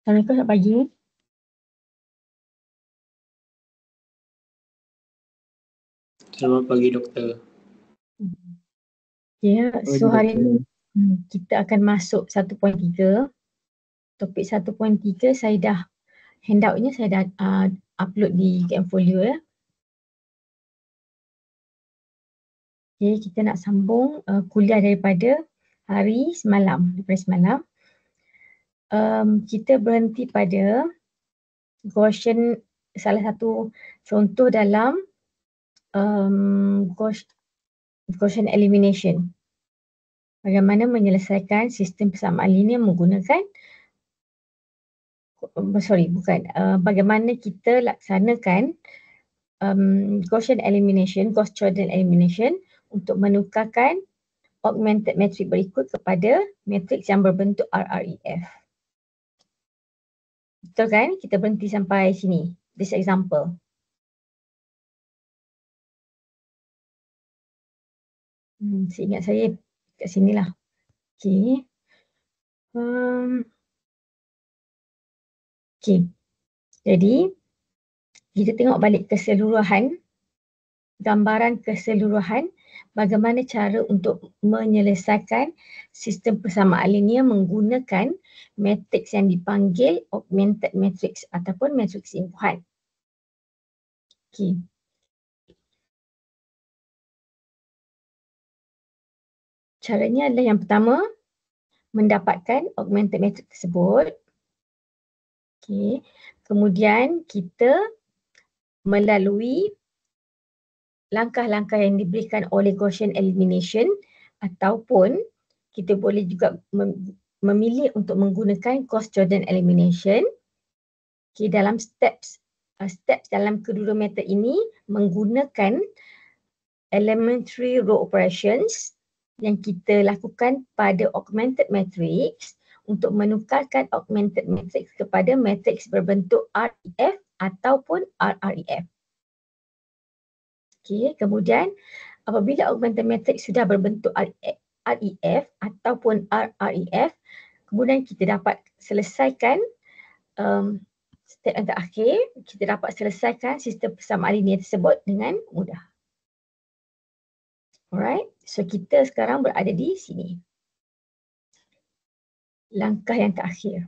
Assalamualaikum, selamat pagi. Selamat pagi, Doktor. Ya, so hari ini kita akan masuk 1.3. Topik 1.3 saya dah handoutnya saya dah upload di Gamefolio ya. Okay, kita nak sambung kuliah daripada hari semalam, daripada semalam. Kita berhenti pada Gaussian, salah satu contoh dalam Gaussian elimination. Bagaimana menyelesaikan sistem persamaan linear menggunakan bagaimana kita laksanakan Gaussian elimination, Gauss-Jordan elimination untuk menukarkan augmented matrix berikut kepada matrix yang berbentuk RREF. Betul kan? Kita berhenti sampai sini. This example. Seingat saya kat sinilah. Okay. Okay. Jadi, kita tengok balik keseluruhan, gambaran keseluruhan bagaimana cara untuk menyelesaikan sistem persamaan linear menggunakan matriks yang dipanggil augmented matrix ataupun matriks impuhan. Okay. Caranya adalah yang pertama, mendapatkan augmented matrix tersebut. Okay. Kemudian kita melalui langkah-langkah yang diberikan oleh Gaussian elimination ataupun kita boleh juga memilih untuk menggunakan Gauss-Jordan elimination. Okay, dalam steps dalam kedua metode ini menggunakan elementary row operations yang kita lakukan pada augmented matrix untuk menukarkan augmented matrix kepada matrix berbentuk REF ataupun RREF. Okay, kemudian apabila augmented matrix sudah berbentuk REF ataupun RREF, kemudian kita dapat selesaikan step yang terakhir, kita dapat selesaikan sistem persamaan linear tersebut dengan mudah. Alright, so kita sekarang berada di sini. Langkah yang terakhir.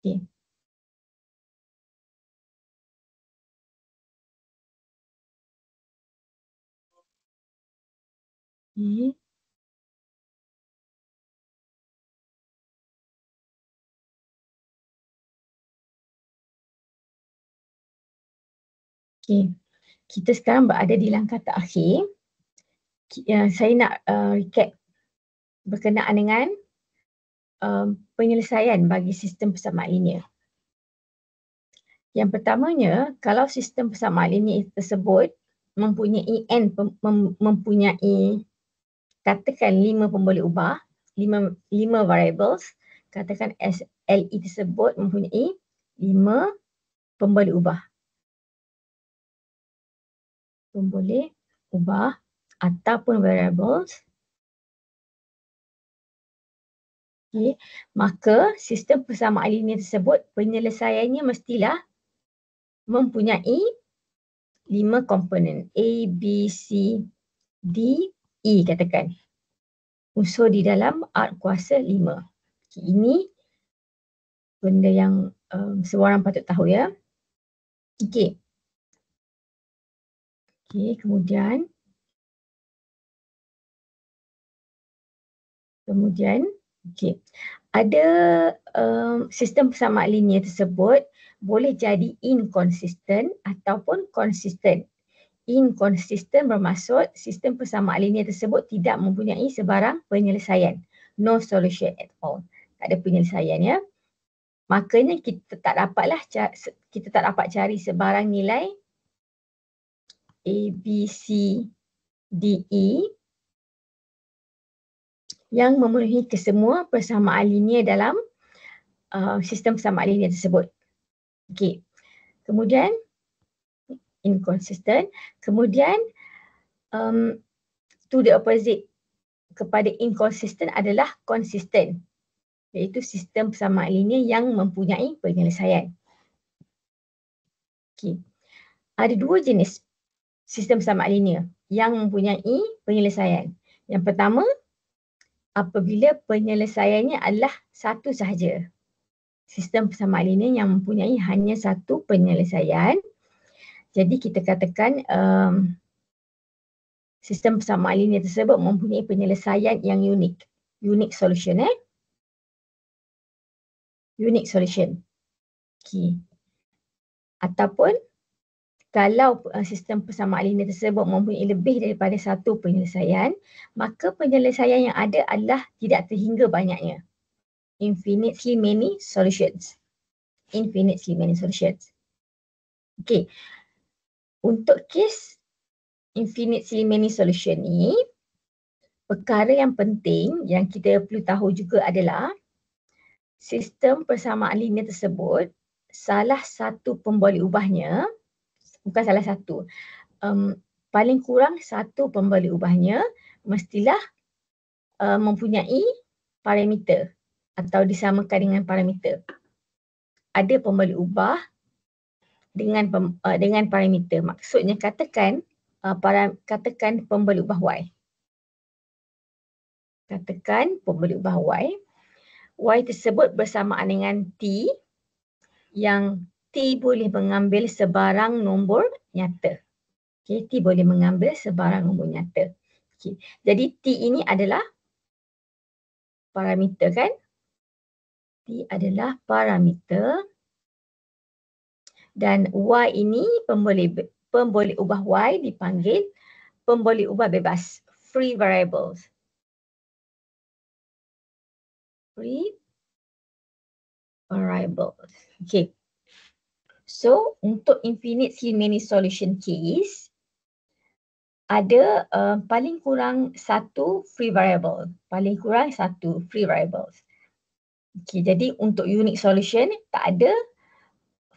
Okay. Okay. Kita sekarang berada di langkah terakhir. Saya nak recap berkenaan dengan penyelesaian bagi sistem persamaan linear. Yang pertamanya, kalau sistem persamaan linear tersebut mempunyai mempunyai katakan 5 pemboleh ubah, 5 variables, katakan SLE tersebut mempunyai 5 pemboleh ubah. Pemboleh ubah ataupun variables. Okay. Maka sistem persamaan linear tersebut penyelesaiannya mestilah mempunyai 5 komponen A, B, C, D, E katakan. Unsur di dalam R kuasa 5. Okay, ini benda yang semua orang patut tahu ya. Okay. Okay, kemudian okay. Ada sistem persamaan linear tersebut boleh jadi inconsistent ataupun consistent. Inconsistent bermaksud sistem persamaan linear tersebut tidak mempunyai sebarang penyelesaian. No solution at all. Tak ada penyelesaian ya. Makanya kita tak dapat cari sebarang nilai A, B, C, D, E yang memenuhi kesemua persamaan linear dalam sistem persamaan linear tersebut. Okey. Kemudian inconsistent. Kemudian to the opposite kepada inconsistent adalah konsisten, iaitu sistem persamaan linear yang mempunyai penyelesaian. Okay. Ada dua jenis sistem persamaan linear yang mempunyai penyelesaian. Yang pertama, apabila penyelesaiannya adalah satu sahaja. Sistem persamaan linear yang mempunyai hanya satu penyelesaian. Jadi kita katakan sistem persamaan linear tersebut mempunyai penyelesaian yang unik. Unique solution. Unique solution. Okay. Ataupun kalau sistem persamaan linear tersebut mempunyai lebih daripada satu penyelesaian, maka penyelesaian yang ada adalah tidak terhingga banyaknya. Infinitely many solutions. Infinitely many solutions. Okay. Untuk kes infinitely many solution ni, perkara yang penting yang kita perlu tahu juga adalah sistem persamaan linear tersebut, salah satu pemboleh ubahnya, bukan salah satu, paling kurang satu pemboleh ubahnya mestilah mempunyai parameter atau disamakan dengan parameter. Ada pemboleh ubah dengan parameter. Maksudnya katakan pemboleh ubah Y. Katakan pemboleh ubah Y. Y tersebut bersamaan dengan T yang T boleh mengambil sebarang nombor nyata. Okay, T boleh mengambil sebarang nombor nyata. Okay. Jadi T ini adalah parameter kan? T adalah parameter. Dan Y ini pemboleh ubah Y dipanggil pemboleh ubah bebas, free variables. Free variables. Okay. So untuk infinitely many solution case, ada paling kurang satu free variable. Paling kurang satu free variables. Okay, jadi untuk unique solution tak ada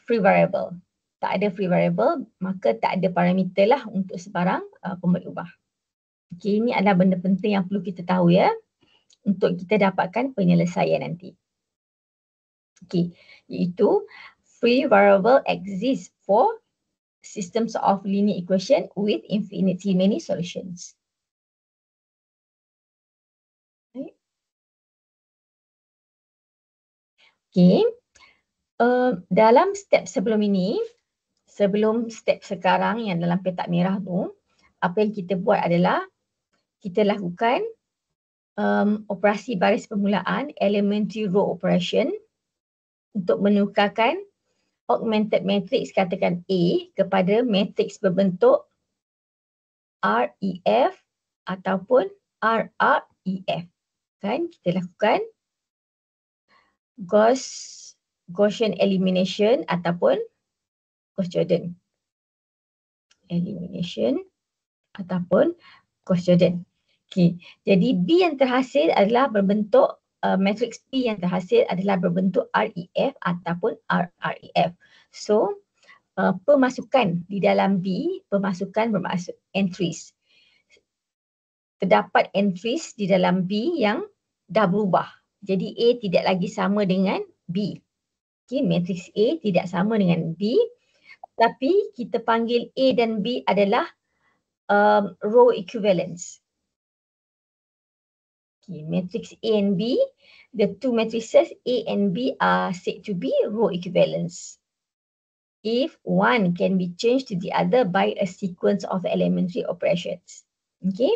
free variable. Tak ada free variable, maka tak ada parameter lah untuk sebarang pemboleh ubah. Okay, ini adalah benda penting yang perlu kita tahu ya, untuk kita dapatkan penyelesaian nanti. Okay, iaitu free variable exists for systems of linear equation with infinitely many solutions. Okay. Dalam step sebelum ini, sebelum step sekarang yang dalam petak merah tu, apa yang kita buat adalah kita lakukan operasi baris permulaan, elementary row operation, untuk menukarkan augmented matrix katakan A kepada matrix berbentuk REF ataupun RREF. Kan kita lakukan Gaussian elimination ataupun Gauss-Jordan elimination ataupun Gauss-Jordan. Okay. Jadi B yang terhasil adalah berbentuk matrix B yang terhasil adalah berbentuk REF ataupun RREF. So pemasukan di dalam B, pemasukan bermaksud entries. Terdapat entries di dalam B yang dah berubah. Jadi A tidak lagi sama dengan B. Okay, matrix A tidak sama dengan B. Tapi kita panggil A dan B adalah row equivalence. Okay, matrix A and B, the two matrices A and B are said to be row equivalence if one can be changed to the other by a sequence of elementary operations. Okay.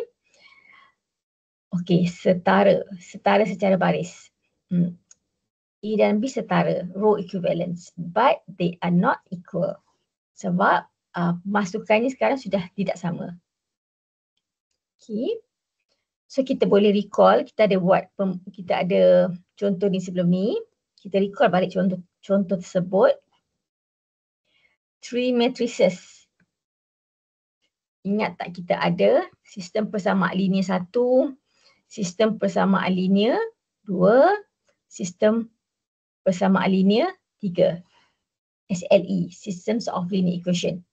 Okay, setara secara baris. A dan B setara, row equivalence, but they are not equal. Sebab masukannya sekarang sudah tidak sama. Okay. So kita boleh recall, kita ada contoh ni sebelum ni. Kita recall balik contoh tersebut. 3 matrices. Ingat tak kita ada sistem persamaan linear 1, sistem persamaan linear 2, sistem persamaan linear 3. SLE, Systems of Linear Equation.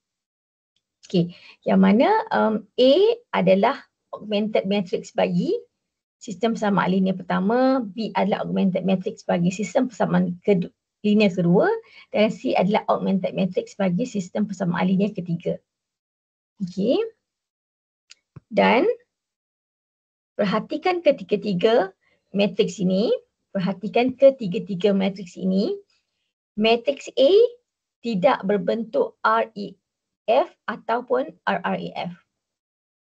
Okay, yang mana A adalah augmented matrix bagi sistem persamaan linear pertama, B adalah augmented matrix bagi sistem persamaan linear kedua dan C adalah augmented matrix bagi sistem persamaan linear ketiga. Okey. Dan perhatikan ketiga-tiga matrix ini, perhatikan ketiga-tiga matrix ini. Matrix A tidak berbentuk REF ataupun RREF.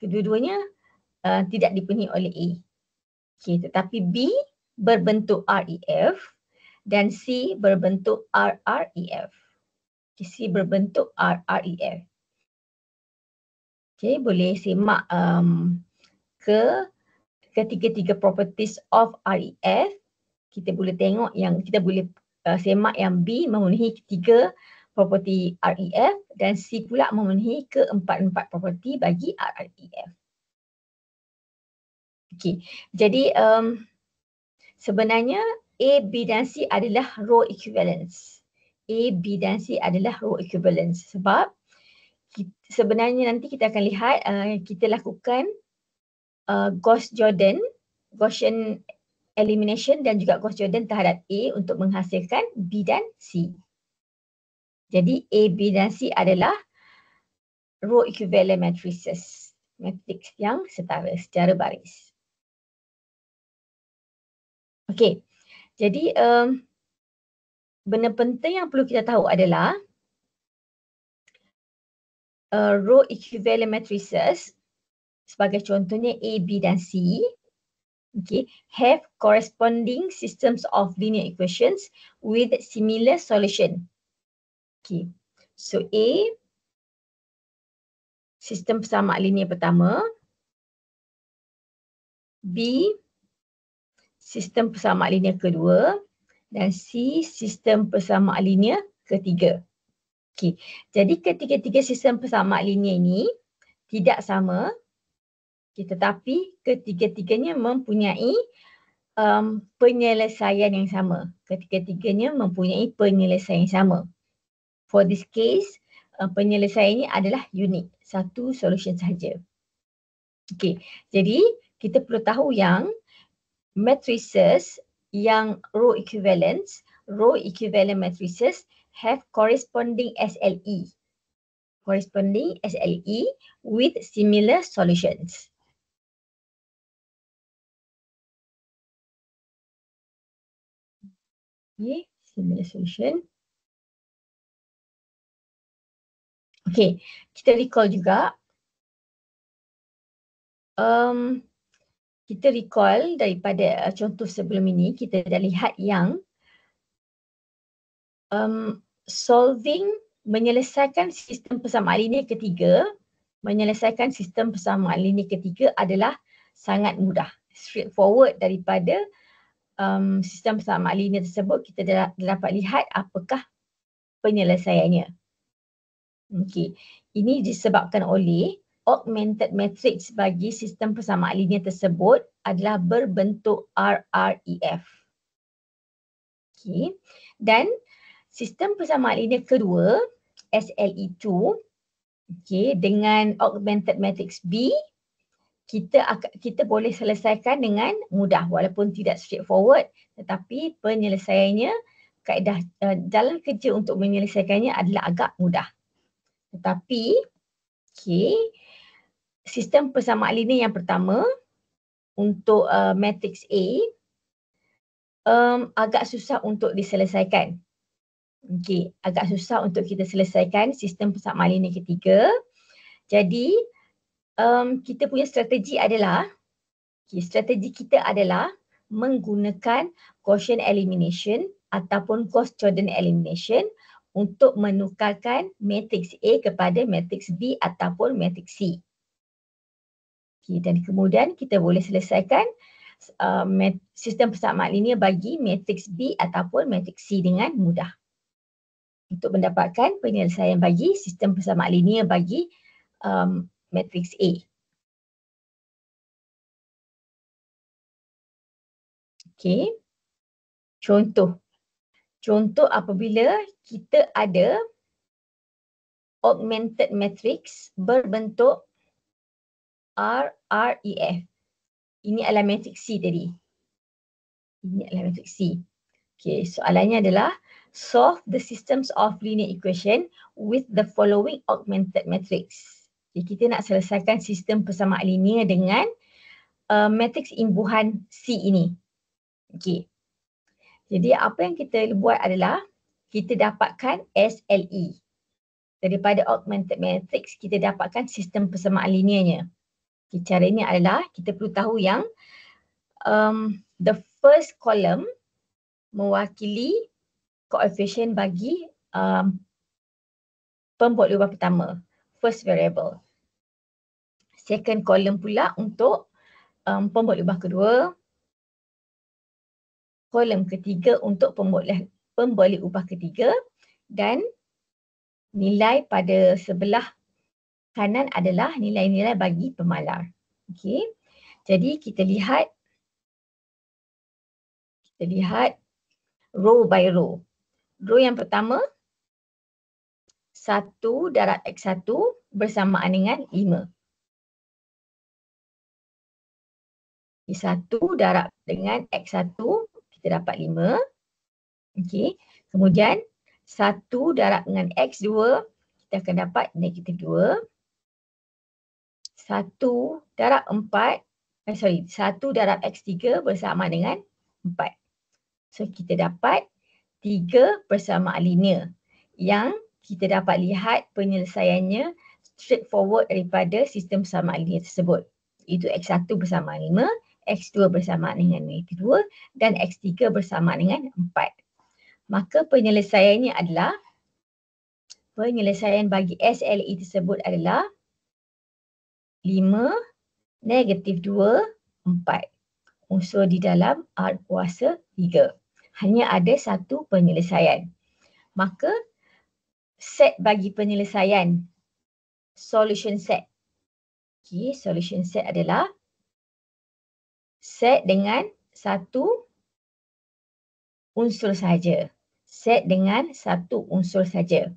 Kedua-duanya tidak dipenuhi oleh A. Okey, tetapi B berbentuk REF dan C berbentuk RREF. Okay, C berbentuk RREF. Okey, boleh semak ke ketiga-tiga properties of REF. Kita boleh tengok yang kita boleh semak yang B memenuhi ketiga property REF dan C pula memenuhi keempat-empat property bagi RREF. Okey, jadi sebenarnya A, B dan C adalah row equivalence. A, B dan C adalah row equivalence sebab sebenarnya nanti kita akan lihat kita lakukan Gaussian elimination dan juga Gauss-Jordan terhadap A untuk menghasilkan B dan C. Jadi A, B dan C adalah row equivalent matrices, matrix yang setara secara baris. Okey, jadi benda penting yang perlu kita tahu adalah row equivalent matrices sebagai contohnya A, B dan C, okay, have corresponding systems of linear equations with similar solution. Okay, so A, sistem persamaan linear pertama, B, sistem persamaan linear kedua dan C, sistem persamaan linear ketiga. Okay, jadi ketiga-tiga sistem persamaan linear ini tidak sama, tetapi ketiga-tiganya mempunyai penyelesaian yang sama. Ketiga-tiganya mempunyai penyelesaian yang sama. For this case, penyelesaian ini adalah unik, satu solution sahaja. Okey, jadi kita perlu tahu yang matrices yang row equivalent matrices have corresponding SLE. Corresponding SLE with similar solutions. Okay, similar solution. Okay, kita recall juga. Kita recall daripada contoh sebelum ini, kita dah lihat yang menyelesaikan sistem persamaan linear ketiga, adalah sangat mudah. Straightforward daripada sistem persamaan linear tersebut, kita dah dapat lihat apakah penyelesaiannya. Okey, ini disebabkan oleh augmented matrix bagi sistem persamaan linear tersebut adalah berbentuk RREF. Okey, dan sistem persamaan linear kedua SLE2, okey, dengan augmented matrix B, kita boleh selesaikan dengan mudah walaupun tidak straightforward, tetapi penyelesaiannya, kaedah jalan kerja untuk menyelesaikannya adalah agak mudah. Tetapi okey, sistem persamaan linear yang pertama untuk matrix A agak susah untuk diselesaikan. Okey, agak susah untuk kita selesaikan sistem persamaan linear ketiga. Jadi kita punya strategi adalah, strategi kita adalah menggunakan Gaussian elimination ataupun Gauss-Jordan elimination untuk menukarkan matrix A kepada matrix B ataupun matrix C. Okay, dan kemudian kita boleh selesaikan sistem persamaan linear bagi matrix B ataupun matrix C dengan mudah. Untuk mendapatkan penyelesaian bagi sistem persamaan linear bagi matrix A. Okay. Contoh apabila kita ada augmented matrix berbentuk RREF. Ini adalah matrix C tadi. Ini adalah matrix C. Okay, soalannya adalah solve the systems of linear equation with the following augmented matrix. Okay, kita nak selesaikan sistem persamaan linear dengan matrix imbuhan C ini. Okay. Jadi apa yang kita buat adalah kita dapatkan SLE. Daripada augmented matrix kita dapatkan sistem persamaan linearnya. Okay, caranya adalah kita perlu tahu yang the first column mewakili koefisien bagi pembuat lubang pertama, first variable. Second column pula untuk pembuat lubang kedua. Kolom ketiga untuk pembalik ubah ketiga dan nilai pada sebelah kanan adalah nilai-nilai bagi pemalar. Okey. Jadi kita lihat row by row. Row yang pertama 1 darab X1 bersamaan dengan 5. 1 darab dengan X1 kita dapat 5. Okey. Kemudian 1 darab dengan X2 kita akan dapat negatif 2. 1 darab 1 darab X3 bersama dengan 4. So kita dapat 3 persamaan linear yang kita dapat lihat penyelesaiannya straightforward daripada sistem persamaan linear tersebut. Itu X1 bersama 5, X2 bersama dengan negatif 2 dan X3 bersama dengan 4. Maka penyelesaiannya adalah, penyelesaian bagi SLE tersebut adalah 5, negatif 2, 4. Unsur di dalam R kuasa 3. Hanya ada satu penyelesaian. Maka set bagi penyelesaian solution set. Okay, solution set adalah set dengan satu unsur saja. Set dengan satu unsur saja.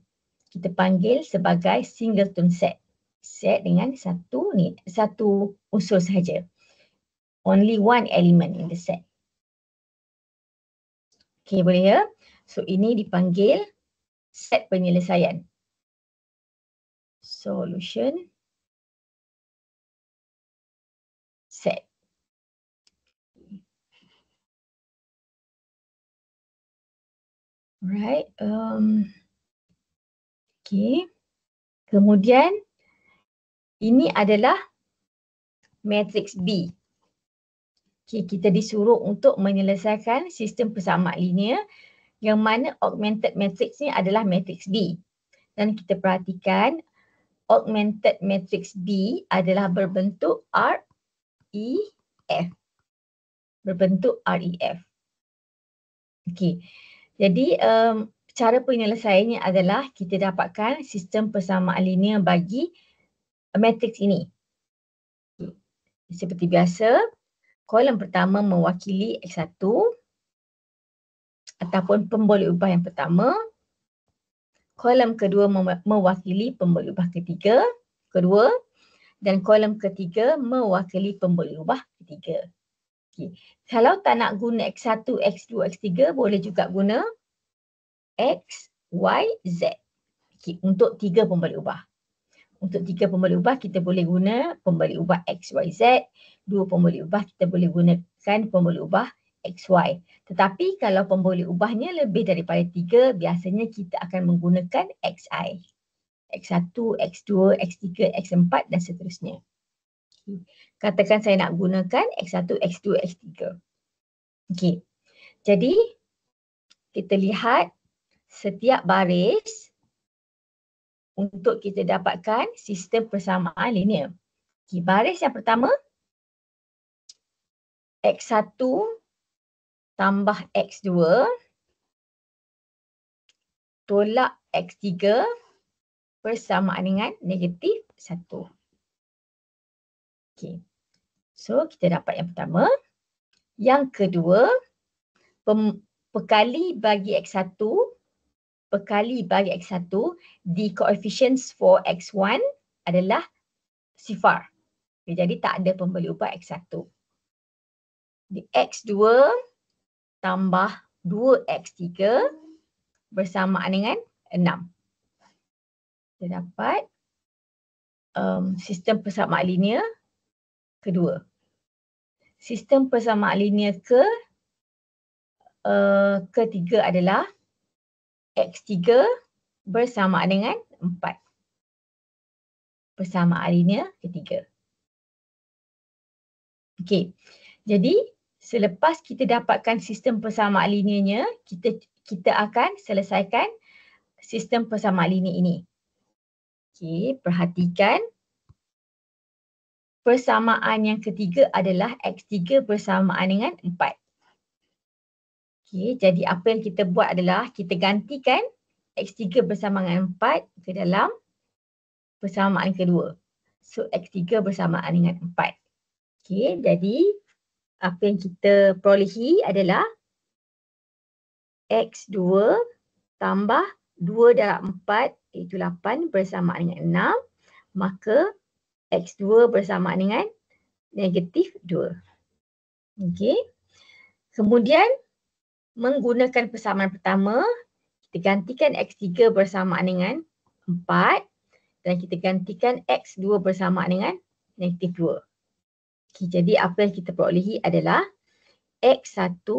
Kita panggil sebagai singleton set. Set dengan satu unsur saja. Only one element in the set. Okay, boleh ya? So ini dipanggil set penyelesaian. Solution set. Alright. Okay. Kemudian ini adalah matrix B. Okay, kita disuruh untuk menyelesaikan sistem persamaan linear yang mana augmented matrix ni adalah matrix B. Dan kita perhatikan augmented matrix B adalah berbentuk REF. Berbentuk REF. Okay. Jadi cara penyelesaiannya adalah kita dapatkan sistem persamaan linear bagi matrix ini. Seperti biasa, kolom pertama mewakili X1 ataupun pemboleh ubah yang pertama. Kolom kedua mewakili pemboleh ubah kedua dan kolom ketiga mewakili pemboleh ubah ketiga. Okay. Kalau tak nak guna X1, X2, X3 boleh juga guna X, Y, Z. Okay. Untuk 3 pemboleh ubah. Untuk 3 pemboleh ubah kita boleh guna pemboleh ubah X, Y, Z. 2 pemboleh ubah kita boleh gunakan pemboleh ubah X, Y. Tetapi kalau pemboleh ubahnya lebih daripada 3, biasanya kita akan menggunakan XI. X1, X2, X3, X4 dan seterusnya. Katakan saya nak gunakan X1, X2, X3. Okey. Jadi kita lihat setiap baris untuk kita dapatkan sistem persamaan linear. Okey, baris yang pertama X1 tambah X2 tolak X3 bersamaan dengan negatif 1. Okay. So kita dapat yang pertama. Yang kedua, pekali bagi X1 the coefficients for X1 adalah sifar. Okay, jadi tak ada pemboleh ubah X1. Di X2 tambah 2X3 bersamaan dengan 6. Kita dapat sistem persamaan linear kedua. Sistem persamaan linear ketiga adalah X3 bersamaan dengan 4. Persamaan linear ketiga. Okey. Jadi selepas kita dapatkan sistem persamaan linearnya, kita akan selesaikan sistem persamaan linear ini. Okey, perhatikan persamaan yang ketiga adalah X3 bersamaan dengan 4. Okey, jadi apa yang kita buat adalah kita gantikan X3 bersamaan dengan 4 ke dalam persamaan kedua. So X3 bersamaan dengan 4. Okey, jadi apa yang kita perolehi adalah X2 tambah 2 darab 4 iaitu 8 bersamaan dengan 6. Maka X2 bersamaan dengan negatif 2. Okey. Kemudian menggunakan persamaan pertama, kita gantikan X3 bersamaan dengan 4 dan kita gantikan X2 bersamaan dengan negatif 2. Okay, jadi apa yang kita perolehi adalah X1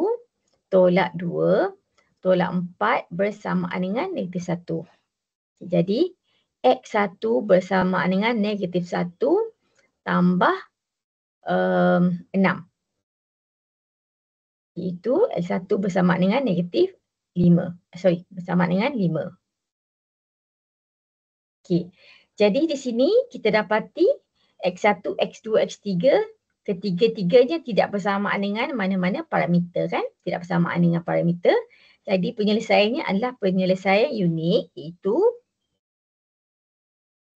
tolak 2 tolak 4 bersamaan dengan negatif 1. Okay, jadi X1 bersamaan dengan negatif 1 tambah 6. Iaitu X1 bersamaan dengan negatif 5. Bersamaan dengan 5. Okay. Jadi di sini kita dapati X1, X2, X3 ketiga-tiganya tidak bersamaan dengan mana-mana parameter kan? Tidak bersamaan dengan parameter. Jadi penyelesaiannya adalah penyelesaian unik, iaitu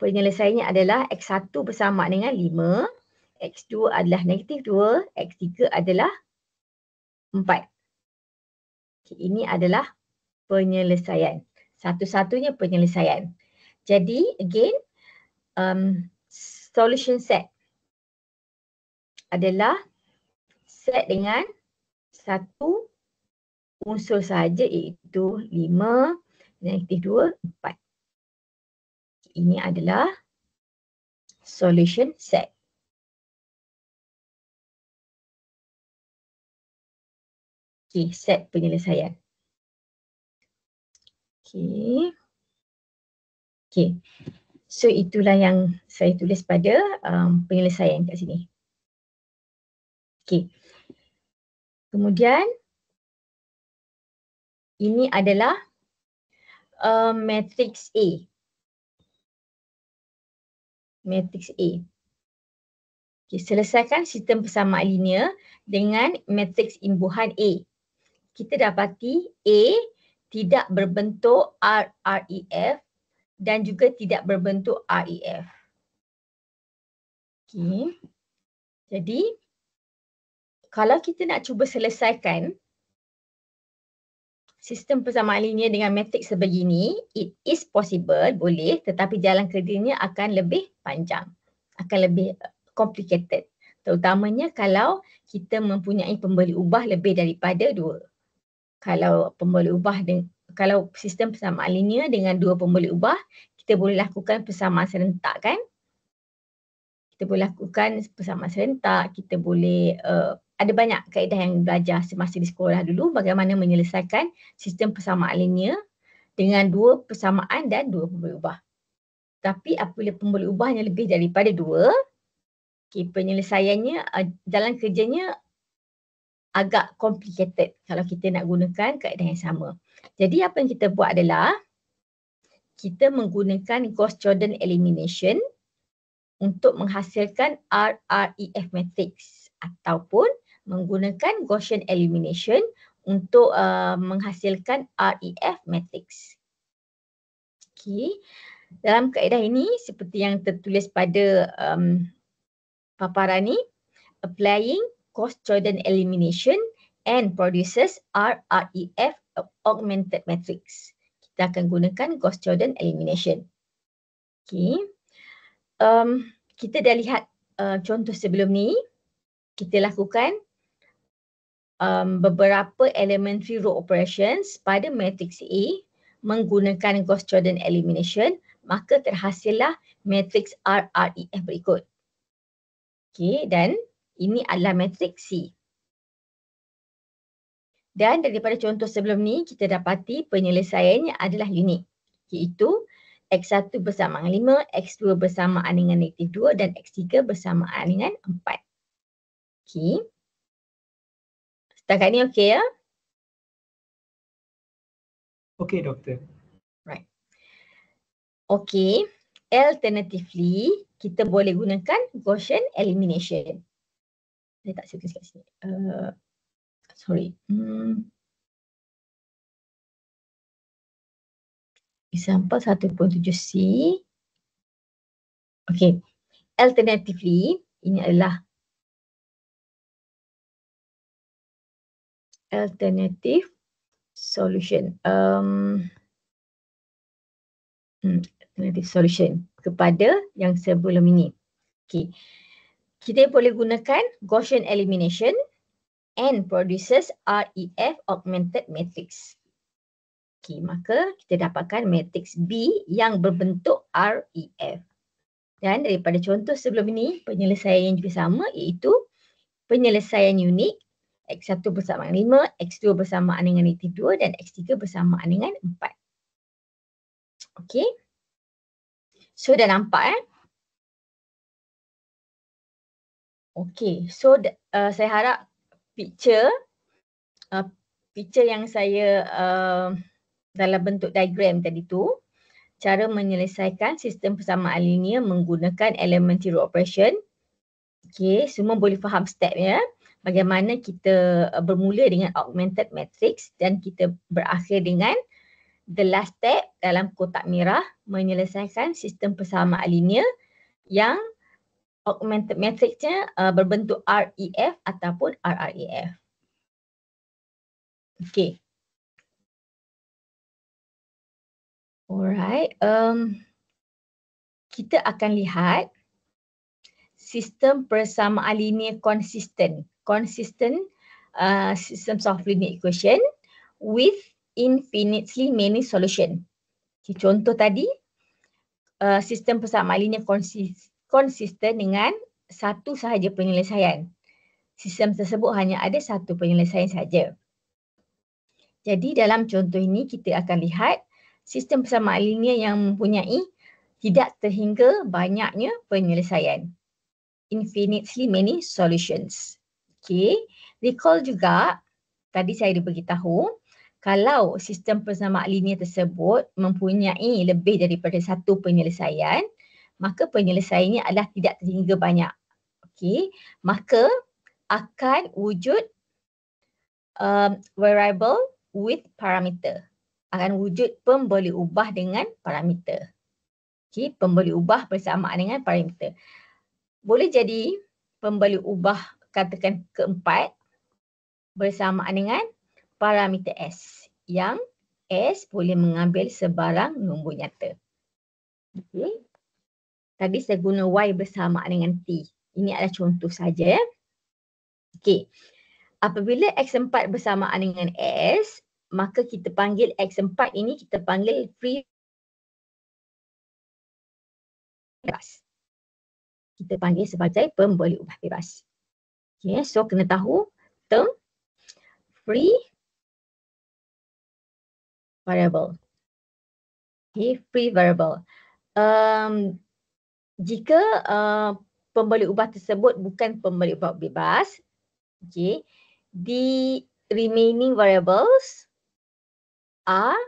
penyelesaiannya adalah X1 bersamaan dengan 5, X2 adalah negatif 2, X3 adalah 4. Okay, ini adalah penyelesaian. Satu-satunya penyelesaian. Jadi again, solution set adalah set dengan satu unsur sahaja iaitu 5, negatif 2, 4. Ini adalah solution set. Okay, set penyelesaian. Okay. Okay. So itulah yang saya tulis pada penyelesaian kat sini. Okay. Kemudian ini adalah matrix A. Matrix A. Okay, selesaikan sistem persamaan linear dengan matrix imbuhan A. Kita dapati A tidak berbentuk RREF dan juga tidak berbentuk REF. Okay. Jadi kalau kita nak cuba selesaikan sistem persamaan linear dengan matrix sebegini, it is possible, boleh, tetapi jalan kerjanya akan lebih panjang, akan lebih complicated. Terutamanya kalau kita mempunyai pembeli ubah lebih daripada 2. Kalau pembeli ubah kalau sistem persamaan linear dengan 2 pembeli ubah, kita boleh lakukan persamaan serentak kan? Kita boleh lakukan persamaan serentak, kita boleh ada banyak kaedah yang belajar semasa di sekolah dulu bagaimana menyelesaikan sistem persamaan linear dengan 2 persamaan dan 2 pembeli ubah. Tapi apabila pembeli ubahnya lebih daripada 2, okay, penyelesaiannya, jalan kerjanya agak complicated kalau kita nak gunakan kaedah yang sama. Jadi apa yang kita buat adalah kita menggunakan Gauss-Jordan elimination untuk menghasilkan RREF matrix ataupun menggunakan Gaussian elimination untuk menghasilkan REF matrix. Okay. Dalam kaedah ini seperti yang tertulis pada paparan ni, applying Gauss-Jordan elimination and produces RREF augmented matrix. Kita akan gunakan Gauss-Jordan elimination. Okay. Kita dah lihat contoh sebelum ni. Kita lakukan beberapa elementary row operations pada matrix A menggunakan Gauss-Jordan elimination, maka terhasillah matrix RREF berikut. Okey, dan ini adalah matrix C. Dan daripada contoh sebelum ni, kita dapati penyelesaiannya adalah unik, iaitu X1 bersamaan 5, X2 bersamaan dengan -2 dan X3 bersamaan dengan 4. Okey. Setakat ni okey ya? Okey, Doktor. Right. Okey. Alternatively, kita boleh gunakan Gaussian elimination. Saya tak suka kat sini. Sorry. Example 1.7c. Okey. Alternatively, ini adalah alternative solution. Alternative solution kepada yang sebelum ini. Okey. Kita boleh gunakan Gaussian elimination and produces REF augmented matrix. Okey, maka kita dapatkan matrix B yang berbentuk REF. Dan daripada contoh sebelum ini, penyelesaian yang juga sama, iaitu penyelesaian unik X1 bersamaan 5, X2 bersamaan dengan -2 dan X3 bersamaan dengan 4. Okey. So dah nampak Okey. So saya harap picture yang saya dalam bentuk diagram tadi tu, cara menyelesaikan sistem persamaan linear menggunakan elementary row operation. Okey, semua boleh faham step ya. Bagaimana kita bermula dengan augmented matrix dan kita berakhir dengan the last step dalam kotak merah, menyelesaikan sistem persamaan linear yang augmented matrixnya berbentuk REF ataupun RREF. Okey. Alright. Kita akan lihat sistem persamaan linear konsisten. Systems of linear equation with infinitely many solution. Contoh tadi, sistem persamaan linear konsisten dengan satu sahaja penyelesaian. Sistem tersebut hanya ada satu penyelesaian saja. Jadi dalam contoh ini kita akan lihat sistem persamaan linear yang mempunyai tidak terhingga banyaknya penyelesaian. Infinitely many solutions. Okay. Recall juga, tadi saya diberitahu, kalau sistem persamaan linear tersebut mempunyai lebih daripada satu penyelesaian, maka penyelesaiannya adalah tidak terhingga banyak. Okay. Maka akan wujud variable with parameter. Akan wujud pemberi ubah dengan parameter. Okay. Pemberi ubah bersamaan dengan parameter. Boleh jadi pemberi ubah katakan keempat bersamaan dengan parameter S, yang S boleh mengambil sebarang nombor nyata. Okay. Tadi saya guna Y bersamaan dengan T. Ini adalah contoh saja. Okey. Apabila X4 bersamaan dengan S, maka kita panggil X4 ini kita panggil free bebas. Kita panggil sebagai pemberi ubah bebas. Okay, so kena tahu term free variable. Okay, free variable. Jika pemberi ubah tersebut bukan pemberi ubah bebas, okay, the remaining variables are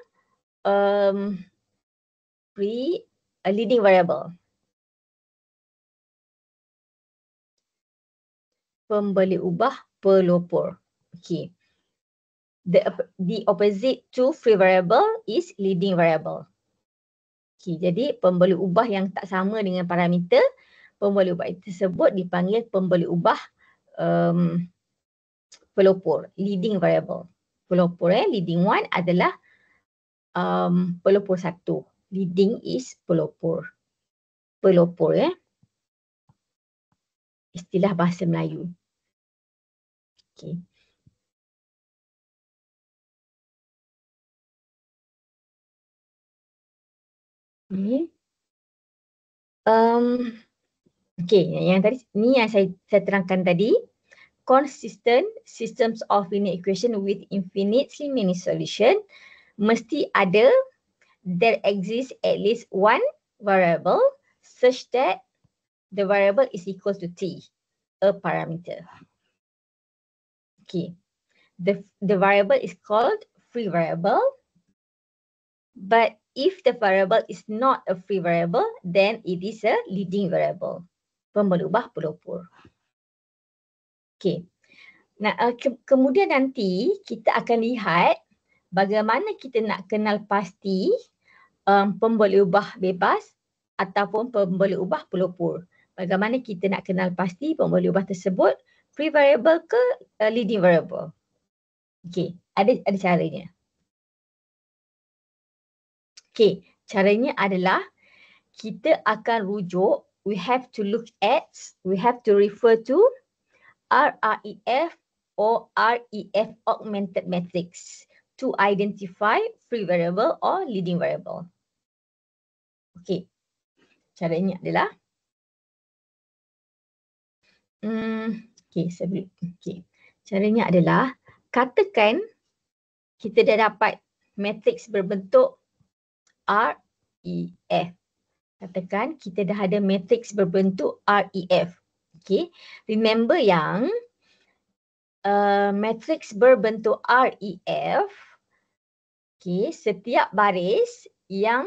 free leading variable. Pemberi ubah pelopor. Okay. The opposite to free variable is leading variable. Okay, jadi pemberi ubah yang tak sama dengan parameter, pemberi ubah tersebut dipanggil pemberi ubah pelopor, leading variable. Pelopor leading one adalah pelopor satu. Leading is pelopor. Pelopor istilah bahasa Melayu. Okay. Okay. Okay, yang tadi ni yang saya terangkan tadi. Consistent systems of linear equation with infinitely many solution mesti ada, there exists at least one variable such that the variable is equal to t, a parameter. Okay, the variable is called free variable, but if the variable is not a free variable, then it is a leading variable, pemboleh ubah pelopor. Okay. Nah, kemudian nanti kita akan lihat bagaimana kita nak kenal pasti pemboleh ubah bebas ataupun pemboleh ubah pelopor. Bagaimana kita nak kenal pasti pemboleh ubah tersebut free variable ke leading variable. Okey, ada caranya. Okey, caranya adalah kita akan rujuk, we have to refer to RREF or REF augmented matrix to identify free variable or leading variable. Okey, caranya adalah caranya adalah katakan kita dah dapat matrix berbentuk REF. Katakan kita dah ada matrix berbentuk REF. Okey, remember yang matrix berbentuk REF, okay, setiap baris yang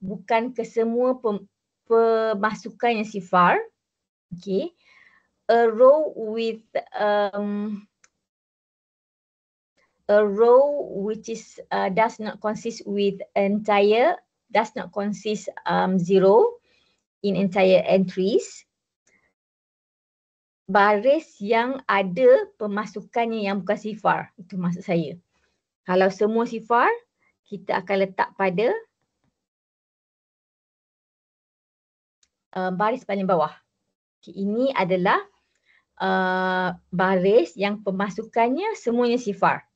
bukan kesemua pemasukan yang sifar, okay, a row which is does not consist zero in entire entries. Baris yang ada pemasukannya yang bukan sifar, itu maksud saya. Kalau semua sifar, kita akan letak pada baris paling bawah. Okay, ini adalah baris yang pemasukannya semuanya sifar.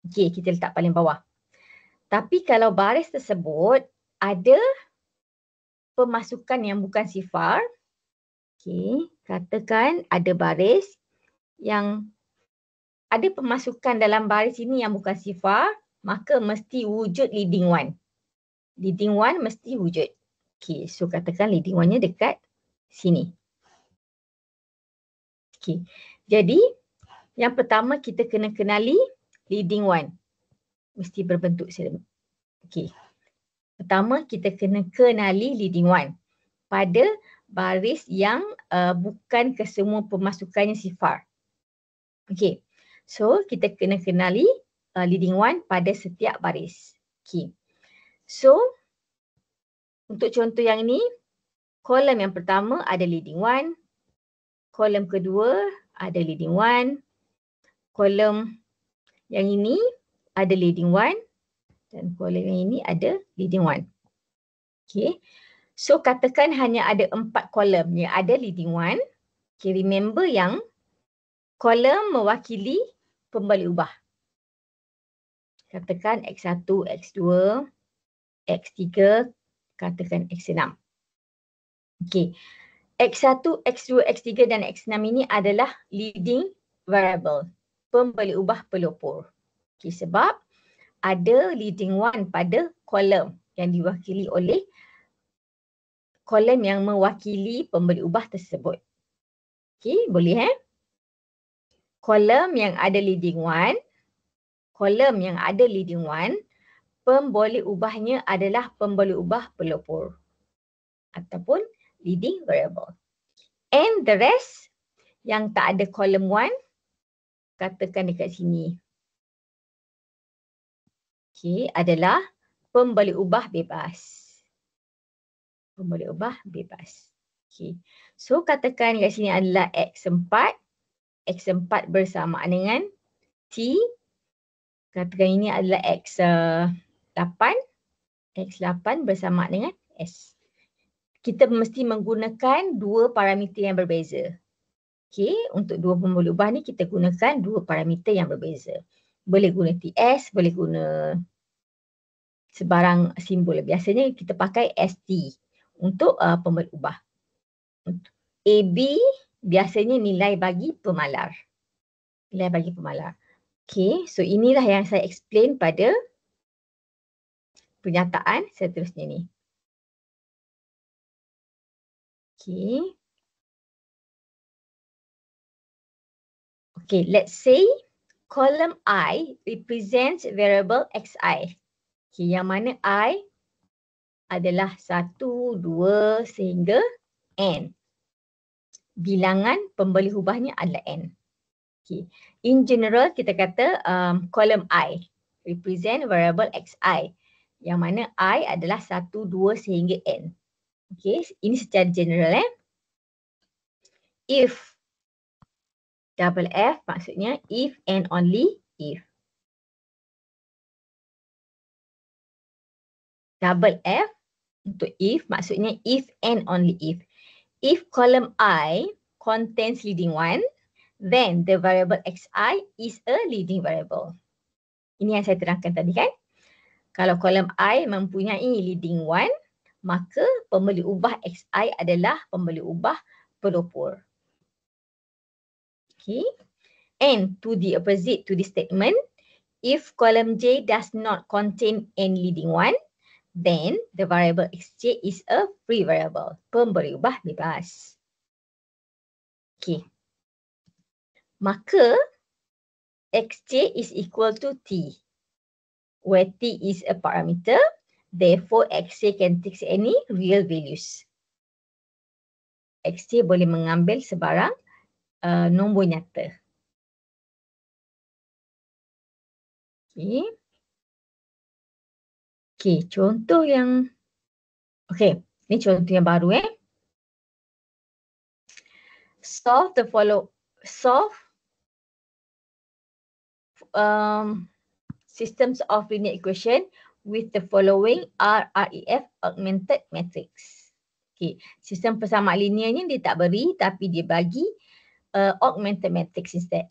Okey, kita letak paling bawah. Tapi kalau baris tersebut ada pemasukan yang bukan sifar, okey, katakan ada baris yang ada pemasukan dalam baris ini yang bukan sifar, maka mesti wujud leading one. Leading one mesti wujud. Okey, so katakan leading one-nya dekat sini. Okey, jadi yang pertama kita kena kenali leading one. Mesti berbentuk sedemikian. Okey, pertama kita kena kenali leading one pada baris yang bukan kesemua pemasukannya sifar. Okey, so kita kena kenali leading one pada setiap baris. Okey, so untuk contoh yang ini, kolom yang pertama ada leading one, kolom kedua ada leading one, kolom yang ini ada leading one dan kolom yang ini ada leading one. Okay, so katakan hanya ada 4 kolom yang ada leading one. Okay, remember yang kolom mewakili pemboleh ubah. Katakan X1, X2, X3, katakan X6. Okay, X1, X2, X3 dan X6 ini adalah leading variable, pemboleh ubah pelopor. Okay, sebab ada leading one pada kolom yang diwakili oleh kolom yang mewakili pemboleh ubah tersebut. Okay, boleh kolom yang ada leading one, kolom yang ada leading one, pemboleh ubahnya adalah pemboleh ubah pelopor ataupun leading variable. And the rest yang tak ada kolom one, katakan dekat sini. Okay, adalah pemboleh ubah bebas. Pemboleh ubah bebas. Okay, so katakan dekat sini adalah X4. X4 bersamaan dengan T. Katakan ini adalah X8. X8 bersamaan dengan S. Kita mesti menggunakan dua parameter yang berbeza. Okay, untuk dua pemboleh ubah ni kita gunakan dua parameter yang berbeza. Boleh guna TS, boleh guna sebarang simbol. Biasanya kita pakai ST untuk pemberi ubah. AB biasanya nilai bagi pemalar. Nilai bagi pemalar. Okay, so inilah yang saya explain pada pernyataan seterusnya ni. Okay. Okay, let's say column I represents variable xi. Okay, yang mana I adalah 1, 2 sehingga n. Bilangan pembeli ubahnya adalah n. Okay. In general, kita kata column I represent variable xi. Yang mana I adalah 1, 2 sehingga n. Okay, ini secara general. If double F maksudnya if and only if. Double F untuk if maksudnya if and only if. If column I contains leading one, then the variable xi is a leading variable. Ini yang saya terangkan tadi kan. Kalau column I mempunyai leading one, maka pembeli ubah xi adalah pembeli ubah pelopor. Okay. And to the opposite to this statement, if column J does not contain any leading one, then the variable xj is a free variable. Pemberi ubah bebas. Okay. Maka xj is equal to t, where t is a parameter, therefore xj can take any real values. Xj boleh mengambil sebarang nombor nyata. Okay. Okay, contoh yang ni contoh yang baru Solve systems of linear equation with the following RREF augmented matrix. Okay, sistem persamaan linearnya dia tak beri tapi dia bagi augmented matrix instead.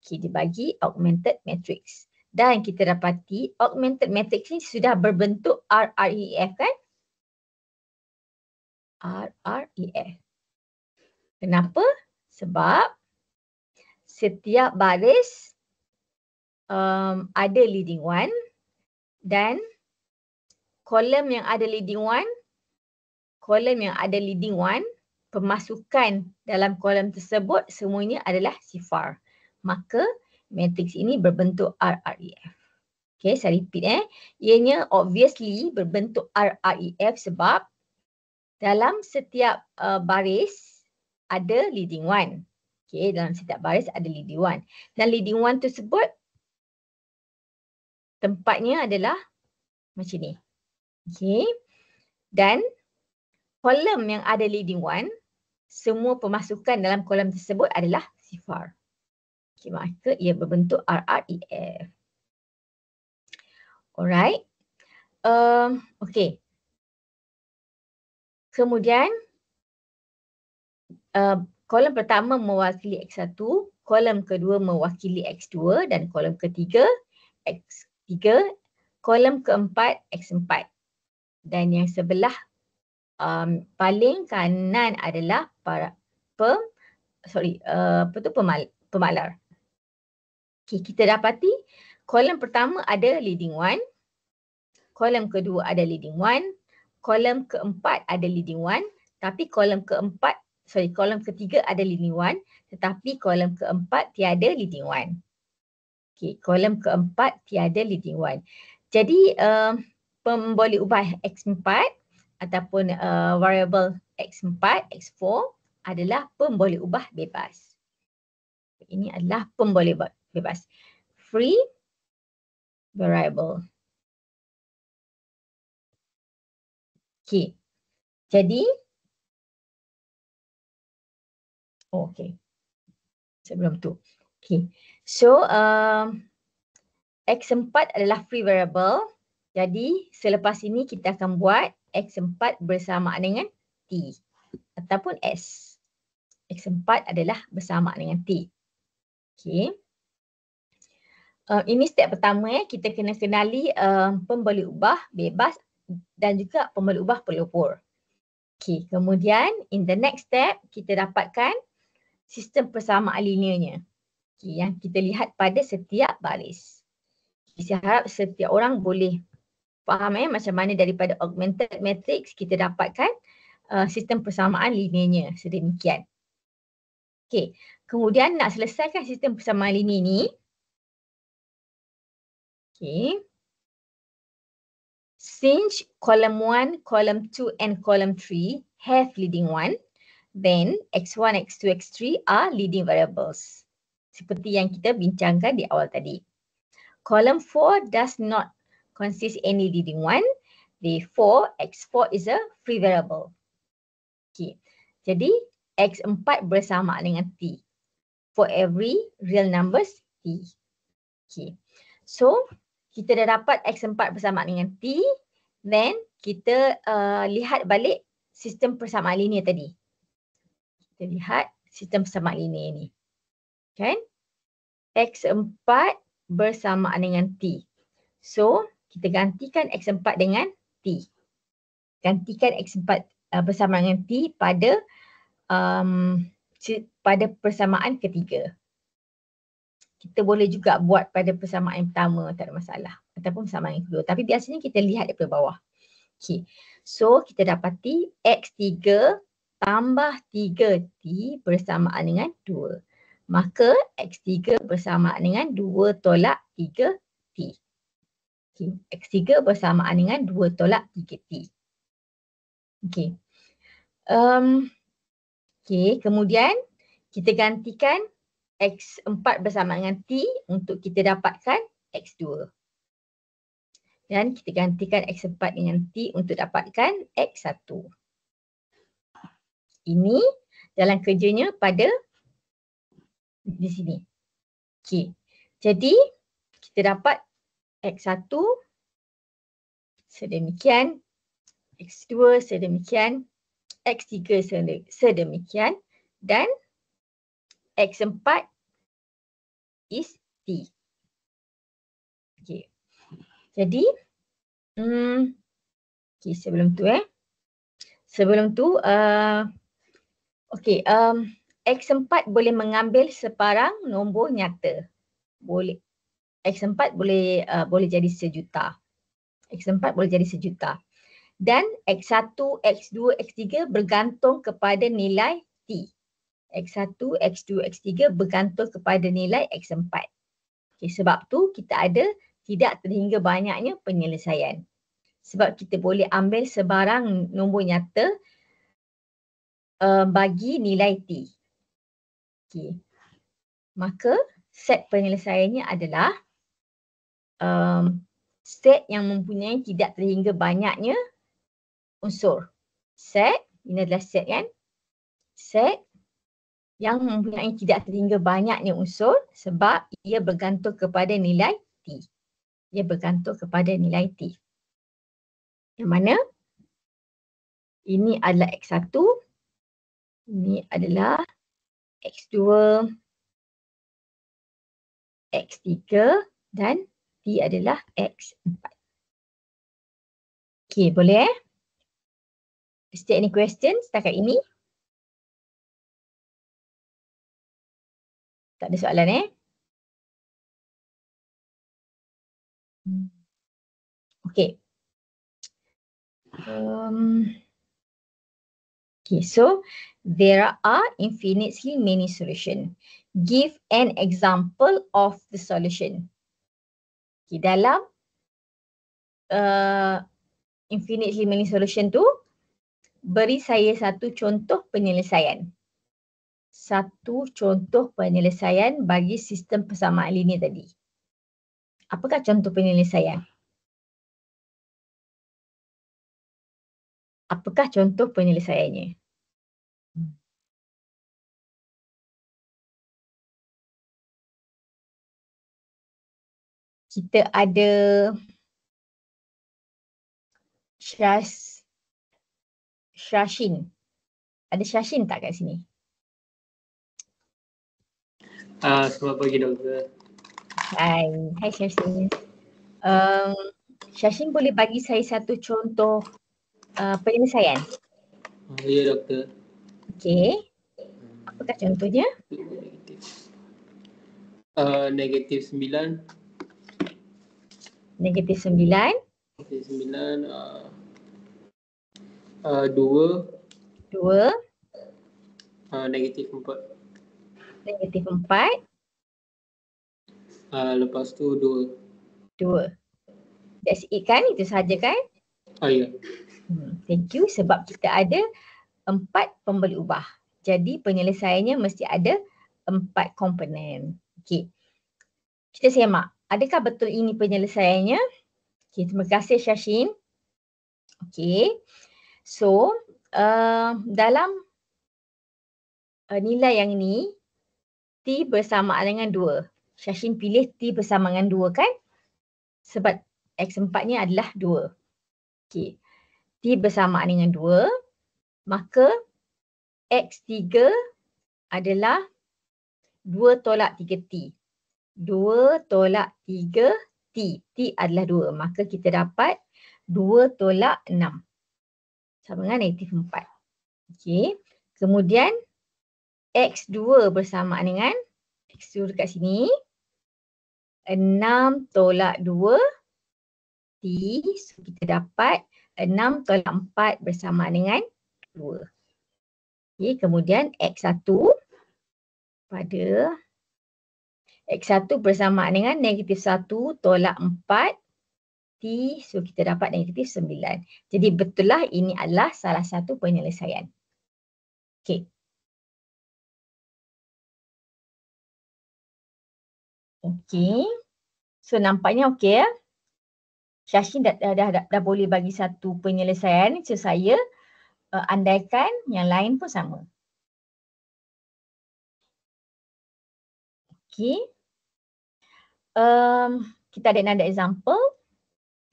Okay, dia bagi augmented matrix. Dan kita dapati augmented matrix ni sudah berbentuk RREF kan? RREF. Kenapa? Sebab setiap baris ada leading one dan kolom yang ada leading one, pemasukan dalam kolom tersebut semuanya adalah sifar. Maka matriks ini berbentuk RREF. Okay, saya repeat Ianya obviously berbentuk RREF sebab dalam setiap baris ada leading one. Okay, dalam setiap baris ada leading one. Dan leading one tersebut tempatnya adalah macam ni. Okay. Dan kolom yang ada leading one, semua pemasukan dalam kolom tersebut adalah sifar. Okay, maka ia berbentuk RREF. Alright. Okay. Kemudian, kolom pertama mewakili X1, kolom kedua mewakili X2 dan kolom ketiga X3, kolom keempat X4. Dan yang sebelah paling kanan adalah pemalar. Okay, kita dapati kolom pertama ada leading one, kolom kedua ada leading one, kolom keempat ada leading one, tapi kolom ketiga ada leading one, tetapi kolom keempat tiada leading one. Okay, kolom keempat tiada leading one. Jadi pemboleh ubah X4 ataupun variable X4, X4 adalah pemboleh ubah bebas. Ini adalah pemboleh ubah bebas. Free variable. Okay. Jadi, sebelum tu. Okay. So, X4 adalah free variable. Jadi, selepas ini kita akan buat X4 bersamaan dengan T ataupun S. X4 adalah bersamaan dengan T. Okay. Ini step pertama kita kena kenali pemberi ubah bebas dan juga pemberi ubah pelopor. Okay, kemudian in the next step kita dapatkan sistem persamaan linearnya. Okay, yang kita lihat pada setiap baris. Saya harap setiap orang boleh faham macam mana daripada augmented matrix kita dapatkan sistem persamaan linearnya sedemikian. Okay, kemudian nak selesaikan sistem persamaan linear ni, okay, since column 1, column 2 and column 3 have leading 1, then x1, x2, x3 are leading variables. Seperti yang kita bincangkan di awal tadi. Column 4 does not consist any leading 1, therefore x4 is a free variable. Okay. Jadi x4 bersamaan dengan t for every real numbers t. Okay. So kita dah dapat x4 bersamaan dengan t, then kita lihat balik sistem persamaan linear tadi. Kita lihat sistem persamaan linear ni. Kan? X4 bersamaan dengan T. So, kita gantikan X4 dengan T. Gantikan X4 bersamaan dengan T pada persamaan ketiga. Kita boleh juga buat pada persamaan yang pertama, tak ada masalah. Ataupun persamaan yang kedua. Tapi biasanya kita lihat daripada bawah. Okay. So, kita dapati X3 tambah 3T bersamaan dengan 2. Maka X3 bersamaan dengan 2 tolak 3T. Okay. X3 bersamaan dengan 2 tolak 3T. Okay. Okay. Kemudian kita gantikan X4 bersamaan dengan T untuk kita dapatkan X2. Dan kita gantikan X4 dengan T untuk dapatkan X1. Ini jalan kerjanya pada di sini. Okey. Jadi kita dapat X1 sedemikian, X2 sedemikian, X3 sedemikian dan X4 is T. Okey. Jadi okey, sebelum tu okey, X4 boleh mengambil sebarang nombor nyata. Boleh. X4 boleh jadi sejuta. X4 boleh jadi sejuta. Dan X1, X2, X3 bergantung kepada nilai T. X1, X2, X3 bergantung kepada nilai X4. Okay, sebab tu kita ada tidak terhingga banyaknya penyelesaian. Sebab kita boleh ambil sebarang nombor nyata bagi nilai T. Okay. Maka set penyelesaiannya adalah set yang mempunyai tidak terhingga banyaknya unsur. Set, ini adalah set kan? Set yang mempunyai tidak terhingga banyaknya unsur sebab ia bergantung kepada nilai T. Ia bergantung kepada nilai T. Yang mana? Ini adalah X1. Ini adalah X2. X3 dan T adalah X4. Okay, boleh Is there any questions setakat ini? Tak ada soalan Okay. Okay, so there are infinitely many solutions. Give an example of the solution. Okay, dalam infinitely many solution tu, beri saya satu contoh penyelesaian. Satu contoh penyelesaian bagi sistem persamaan linear tadi. Apakah contoh penyelesaian? Apakah contoh penyelesaiannya? Kita ada Shashin. Ada Shashin tak kat sini? Selamat pagi doktor. Hai Syashin. Syashin boleh bagi saya satu contoh penyelesaian? Ya doktor. Okey. Apakah contohnya? Negatif 9. Negatif 9. Negatif 9. 2. 2. Negatif 4. Negatif 4. Lepas tu 2. 2. That's it kan? Itu sahaja kan? Ya. Thank you sebab kita ada 4 pembeli ubah. Jadi penyelesaiannya mesti ada 4 komponen. Okey. Kita semak. Adakah betul ini penyelesaiannya? Okey, terima kasih Syashin. Okey. So, dalam nilai yang ni T bersamaan dengan 2. Syashin pilih T bersama dengan 2 kan? Sebab X4 ni adalah 2. Okey. T bersamaan dengan 2. Maka X3 adalah 2 tolak 3T. 2 tolak 3T. T adalah 2. Maka kita dapat 2 tolak 6. Sama dengan negatif 4. Okey. Kemudian X2 bersamaan dengan X2 dekat sini. 6 tolak 2 T. So kita dapat 6 tolak 4 bersamaan dengan 2. Okey, kemudian X1 pada X1 bersamaan dengan negatif 1 tolak 4 T. So kita dapat negatif 9. Jadi betullah ini adalah salah satu penyelesaian. Okey. Okey. So nampaknya okey ya. Syashin dah boleh bagi satu penyelesaian. So saya andaikan yang lain pun sama. Okey. Kita ada another example.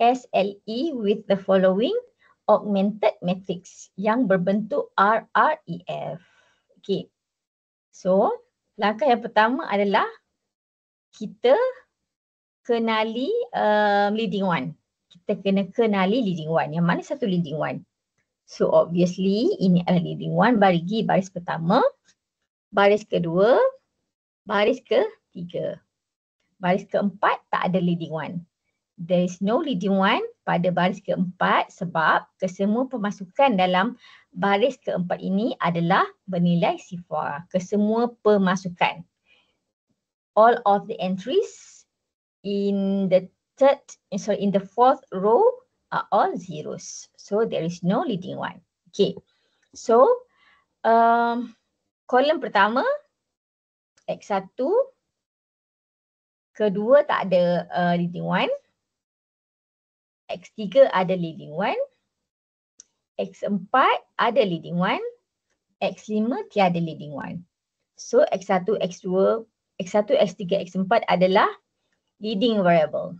SLE with the following augmented matrix yang berbentuk RREF. Okey. So, langkah yang pertama adalah kita kenali leading one. Kita kena kenali leading one. Yang mana satu leading one? So, obviously ini adalah leading one. Bagi baris pertama, baris kedua, baris ketiga. Baris keempat tak ada leading one. There is no leading one pada baris keempat sebab kesemua pemasukan dalam baris keempat ini adalah bernilai sifar. Kesemua pemasukan. All of the entries in the fourth row are all zeros. So there is no leading one. Okay. So kolom pertama X1, kedua tak ada leading one. X3 ada leading one. X4 ada leading one. X5 tiada leading one. So X1, X2, X3, X4 adalah leading variable.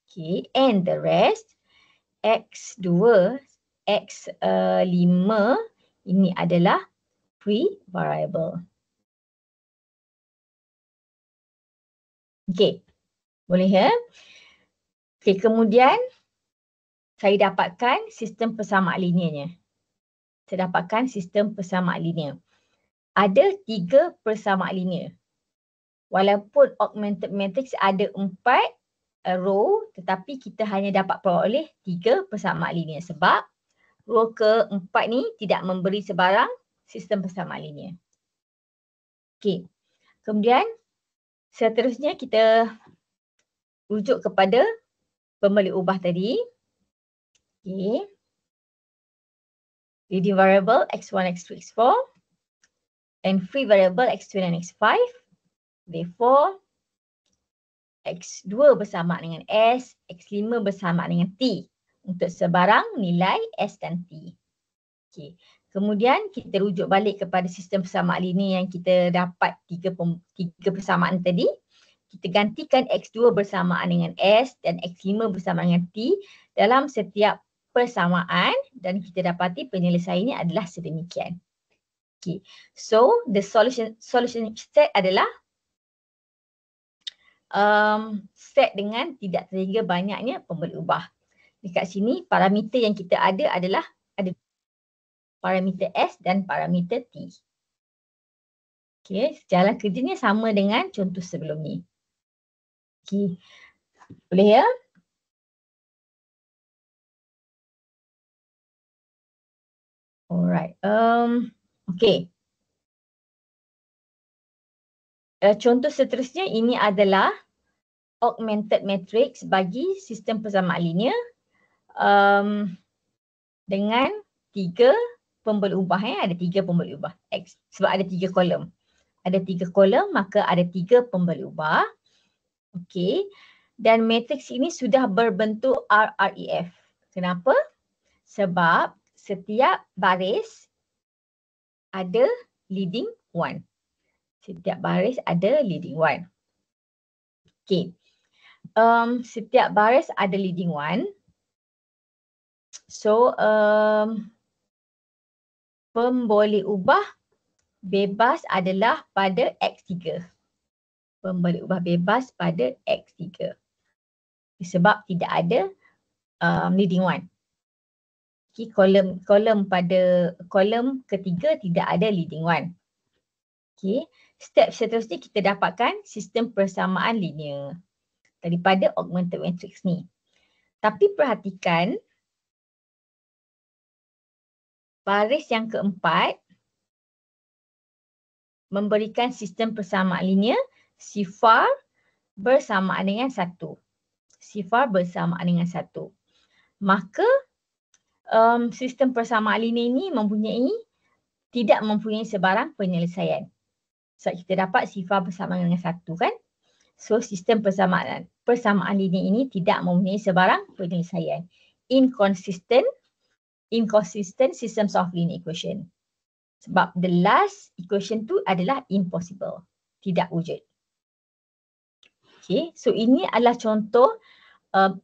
Okay, and the rest X2, X5 ini adalah free variable. Okay, boleh ya? Okay, kemudian saya dapatkan sistem persamaan linearnya. Saya dapatkan sistem persamaan linear. Ada 3 persamaan linear. Walaupun augmented matrix ada 4 row, tetapi kita hanya dapat peroleh 3 persamaan linear sebab row ke-4 ni tidak memberi sebarang sistem persamaan linear. Okay, kemudian seterusnya kita rujuk kepada pembeli ubah tadi. Okay. Leading variable X1, X2, X4 and free variable X2 dan X5. Therefore, X2 bersamaan dengan S, X5 bersamaan dengan T untuk sebarang nilai S dan T. Okay. Kemudian kita rujuk balik kepada sistem persamaan linear yang kita dapat 3 persamaan tadi. Kita gantikan X2 bersamaan dengan S dan X5 bersamaan dengan T dalam setiap persamaan dan kita dapati penyelesaiannya adalah sedemikian. Okay. So the solution set adalah set dengan tidak terhingga banyaknya pembeli ubah. Dekat sini parameter yang kita ada adalah ada parameter S dan parameter T. Okay, jalan kerjanya sama dengan contoh sebelum ni. Okay, boleh ya? Alright, okay. Contoh seterusnya ini adalah augmented matrix bagi sistem persamaan linear dengan 3 pembeli ubah. Ada 3 pembeli ubah X sebab ada 3 kolom. Ada 3 kolom maka ada 3 pembeli ubah. Okey. Dan matriks ini sudah berbentuk RREF. Kenapa? Sebab setiap baris ada leading one. Setiap baris ada leading one. Okey. Setiap baris ada leading one. So, pemboleh ubah bebas adalah pada X3. Pemboleh ubah bebas pada X3. Sebab tidak ada leading one. Okay, kolom ketiga tidak ada leading one. Okay, step seterusnya kita dapatkan sistem persamaan linear daripada augmented matrix ni. Tapi perhatikan baris yang keempat memberikan sistem persamaan linear sifar bersamaan dengan 1. Sifar bersamaan dengan 1. Maka sistem persamaan linear ini tidak mempunyai sebarang penyelesaian. So kita dapat sifar bersamaan dengan 1 kan. So sistem persamaan linear ini tidak mempunyai sebarang penyelesaian. Inconsistent systems of linear equation. Sebab the last equation tu adalah impossible. Tidak wujud. Okay, so ini adalah contoh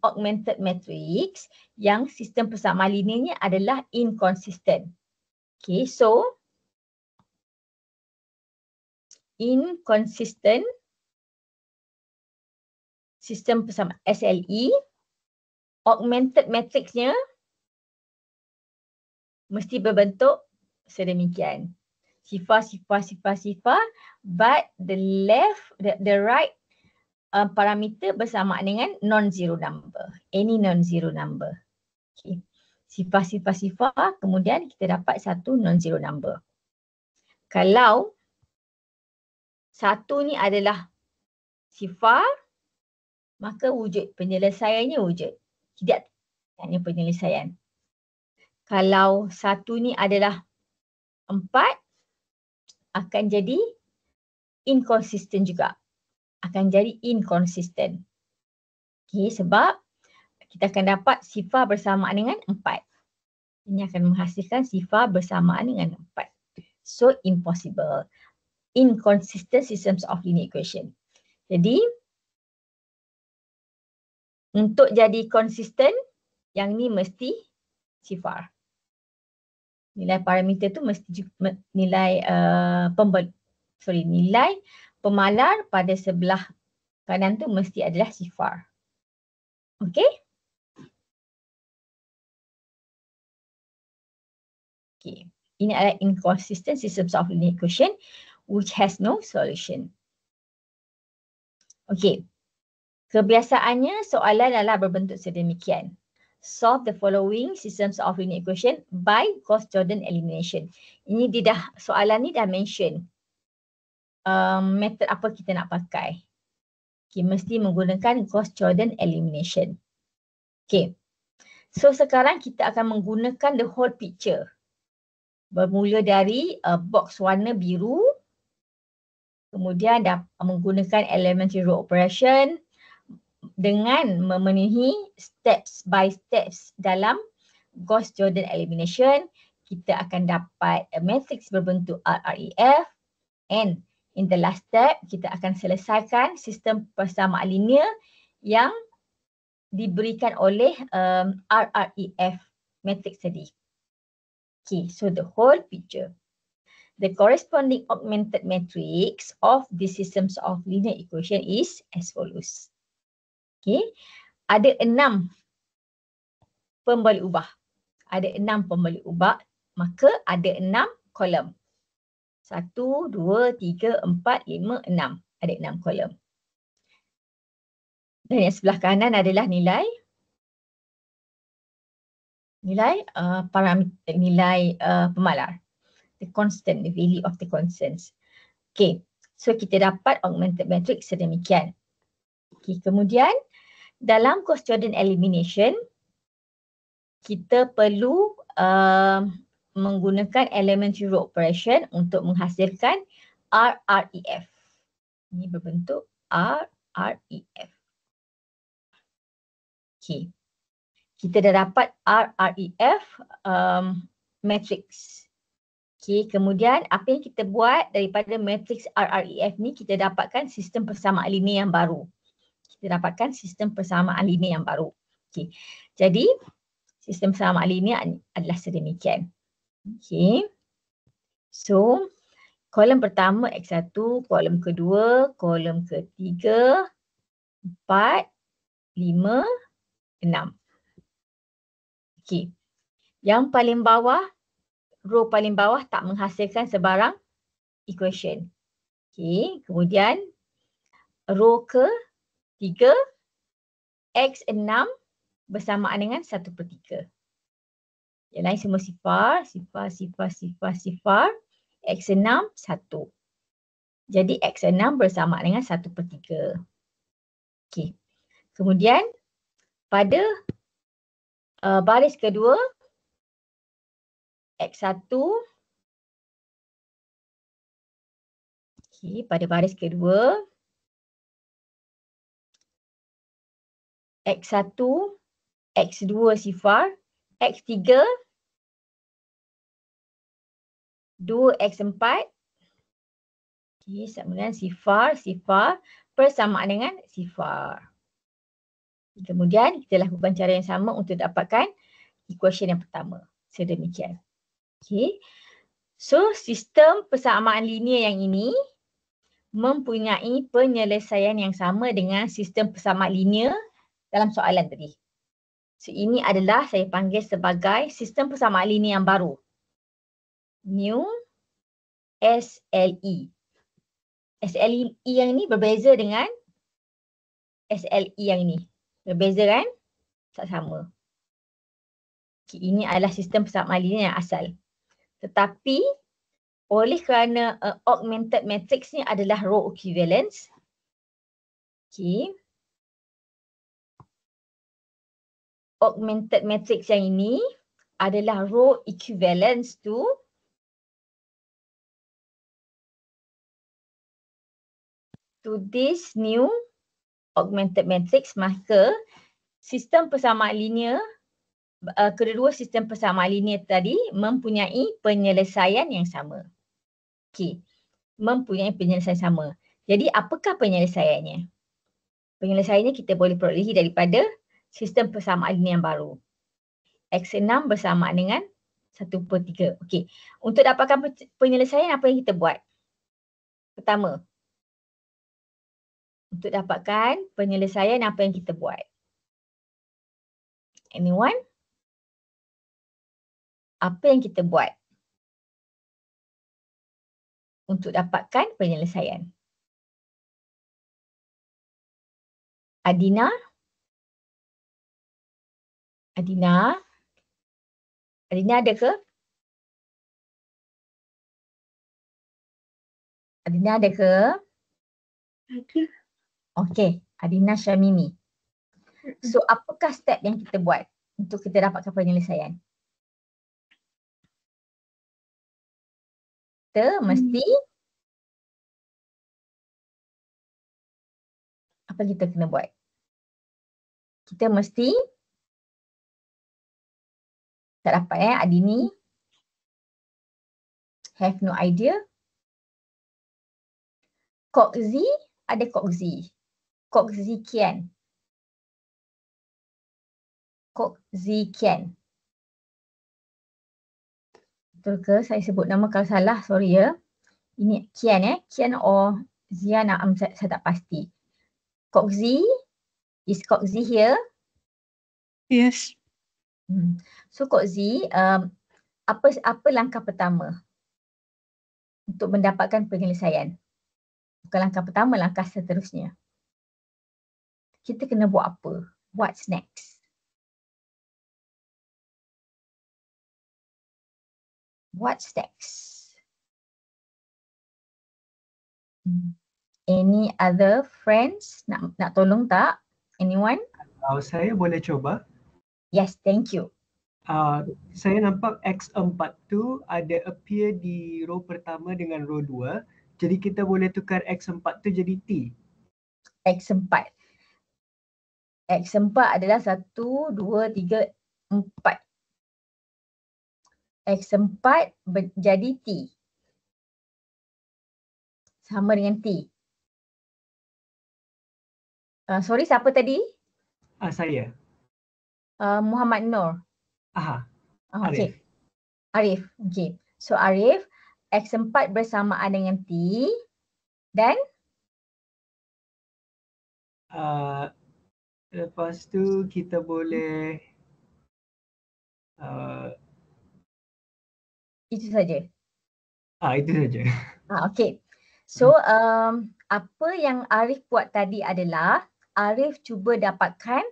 augmented matrix yang sistem persamaan linearnya adalah inconsistent. Okay, so inconsistent sistem persamaan SLE, augmented matrixnya mesti berbentuk sedemikian. Sifar, but the right parameter bersamaan dengan non-zero number. Any non-zero number. Okay. Sifar, kemudian kita dapat satu non-zero number. Kalau satu ni adalah sifar, maka wujud. Penyelesaiannya wujud. Tidak hanya penyelesaian. Kalau satu ni adalah 4, akan jadi inconsistent juga. Akan jadi inconsistent. Okay, sebab kita akan dapat sifar bersamaan dengan 4. Ini akan menghasilkan sifar bersamaan dengan 4. So, impossible. Inconsistent systems of linear equation. Jadi, untuk jadi konsisten, yang ni mesti sifar. Nilai parameter tu mesti nilai pemalar pada sebelah kanan tu mesti adalah sifar. Okey? Okay. Ini adalah inconsistent systems of linear equation which has no solution. Okey. Kebiasaannya soalan adalah berbentuk sedemikian. Solve the following systems of linear equation by Gauss-Jordan elimination. Ini soalan ni dah mention method apa kita nak pakai. Okay, mesti menggunakan Gauss-Jordan elimination. Okay. So sekarang kita akan menggunakan the whole picture. Bermula dari box warna biru. Kemudian menggunakan elementary row operation. Dengan memenuhi steps by steps dalam Gauss-Jordan elimination, kita akan dapat a matrix berbentuk RREF, and in the last step kita akan selesaikan sistem persamaan linear yang diberikan oleh RREF matrix tadi. Okay, so the whole picture. The corresponding augmented matrix of the systems of linear equation is as follows. Okay. Ada 6 pembalik ubah. Ada 6 pembalik ubah, maka ada 6 kolom. 1, 2, 3, 4, 5, 6. Ada 6 kolom. Dan yang sebelah kanan adalah nilai pemalar. The constant, the value of the constants. Okay, so kita dapat augmented matrix sedemikian. Okay, kemudian dalam Gauss-Jordan elimination, kita perlu menggunakan elementary row operation untuk menghasilkan RREF. Ini berbentuk RREF. Okay. Kita dah dapat RREF matrix. Okay, kemudian apa yang kita buat daripada matrix RREF ni, kita dapatkan sistem persamaan linear yang baru. Okay. Jadi sistem persamaan linear adalah sedemikian. Okay. So kolom pertama X1, kolom kedua, kolom ketiga, 4, 5, 6. Okay. Yang paling bawah, row paling bawah tak menghasilkan sebarang equation. Okay. Kemudian row ke-3, X6 bersamaan dengan 1/3. Yang lain semua sifar. X6, 1. Jadi X6 bersamaan dengan 1/3. Okay. Kemudian pada baris kedua, X1. Okay, pada baris kedua, X1, X2 sifar, X3, 2X4. Okay, sama dengan sifar persamaan dengan sifar. Kemudian kita lakukan cara yang sama untuk dapatkan equation yang pertama. Sedemikian. Okay. So sistem persamaan linear yang ini mempunyai penyelesaian yang sama dengan sistem persamaan linear dalam soalan tadi. So ini adalah saya panggil sebagai sistem persamaan linear yang baru. New SLE. SLE yang ini berbeza dengan SLE yang ini. Berbeza kan? Tak sama. Okay, ini adalah sistem persamaan linear yang asal. Tetapi oleh kerana augmented matrix ni adalah row equivalence. Okay. Augmented matrix yang ini adalah row equivalence to this new augmented matrix, maka sistem persamaan linear, kedua sistem persamaan linear tadi mempunyai penyelesaian yang sama. Okey, mempunyai penyelesaian sama. Jadi apakah penyelesaiannya? Penyelesaiannya kita boleh perolehi daripada sistem persamaan linear yang baru. X6 bersamaan dengan 1/3. Okey, untuk dapatkan penyelesaian apa yang kita buat? Pertama, untuk dapatkan penyelesaian apa yang kita buat? Anyone? Apa yang kita buat untuk dapatkan penyelesaian? Adina? Adina ada ke? Adina ada ke? Ada. Okey, Adina Syamimi. So apakah step yang kita buat untuk kita dapatkan penyelesaian? Kita mesti apa yang kita kena buat? Kita mesti tak dapat Adini have no idea. Kokzi ada Kokzi. Kokzi Kian. Betul ke? Saya sebut nama kalau salah, sorry ya. Ini Kian Kian or Zia Naam, saya tak pasti. Kok Z, is Kok Z here? Yes. So Kok Z, apa langkah pertama untuk mendapatkan penyelesaian? Bukan langkah pertama, langkah seterusnya. Kita kena buat apa? What's next? What's next? Any other friends nak tolong tak? Anyone? Saya boleh coba. Yes, thank you. Saya nampak X4 tu ada appear di row pertama dengan row 2. Jadi kita boleh tukar X4 tu jadi T. X4. X4 adalah 1, 2, 3, 4. X4 jadi T. Sama dengan T. Sorry, siapa tadi? Saya. Muhammad Nur. Aha. Okay. Arif. Okay. So Arif, X4 bersamaan dengan T dan Lepas tu kita boleh itu saja. itu saja. Okay. So apa yang Arif buat tadi adalah Arif cuba dapatkan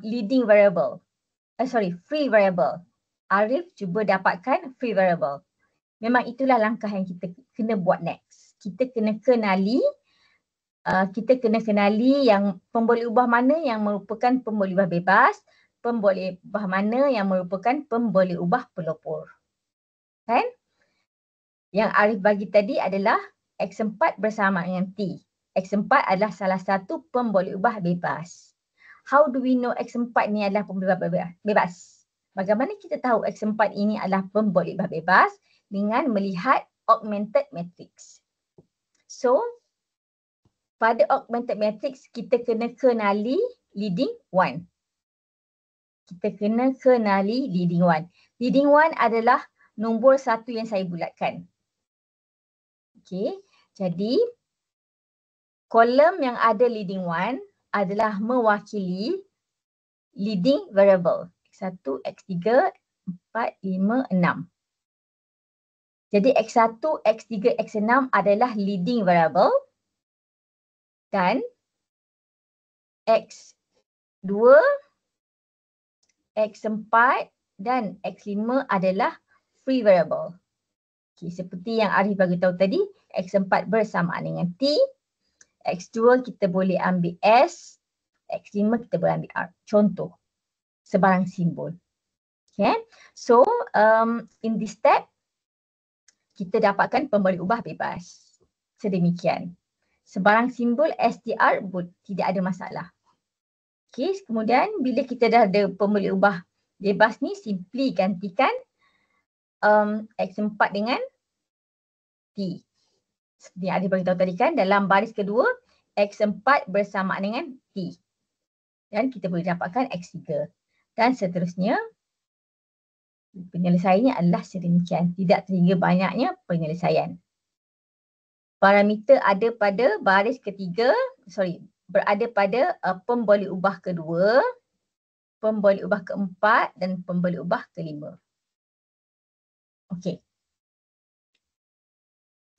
leading variable. Free variable. Arif cuba dapatkan free variable. Memang itulah langkah yang kita kena buat next. Kita kena kenali yang pemboleh ubah mana yang merupakan pemboleh ubah bebas, pemboleh ubah mana yang merupakan pemboleh ubah pelopor. Kan? Yang Arif bagi tadi adalah X4 bersama dengan T. X4 adalah salah satu pemboleh ubah bebas. How do we know X4 ni adalah pemboleh ubah bebas? Bagaimana kita tahu X4 ini adalah pemboleh ubah bebas? Dengan melihat augmented matrix. So, pada augmented matrix kita kena kenali leading one. Leading one adalah nombor 1 yang saya bulatkan. Okey, jadi kolom yang ada leading one adalah mewakili leading variable. X1, X3, 4, 5, 6. Jadi X1, X3, X6 adalah leading variable dan X2, X4 dan X5 adalah free variable. Okay, seperti yang Arif bagi tahu tadi, X4 bersamaan dengan T, X2 kita boleh ambil S, X5 kita boleh ambil R. Contoh, sebarang simbol. Okay, so in this step, kita dapatkan pemboleh ubah bebas. Sedemikian. Sebarang simbol STR tidak ada masalah. Okay, kemudian bila kita dah ada pemboleh ubah bebas ni, simply gantikan X4 dengan T. Seperti yang Arif beritahu tadi kan, dalam baris kedua, X4 bersamaan dengan T. Dan kita boleh dapatkan X3. Dan seterusnya, penyelesaiannya adalah sedemikian. Tidak terhingga banyaknya penyelesaian. Parameter ada pada baris ketiga, berada pada pemboleh ubah kedua, pemboleh ubah keempat dan pemboleh ubah kelima. Okey.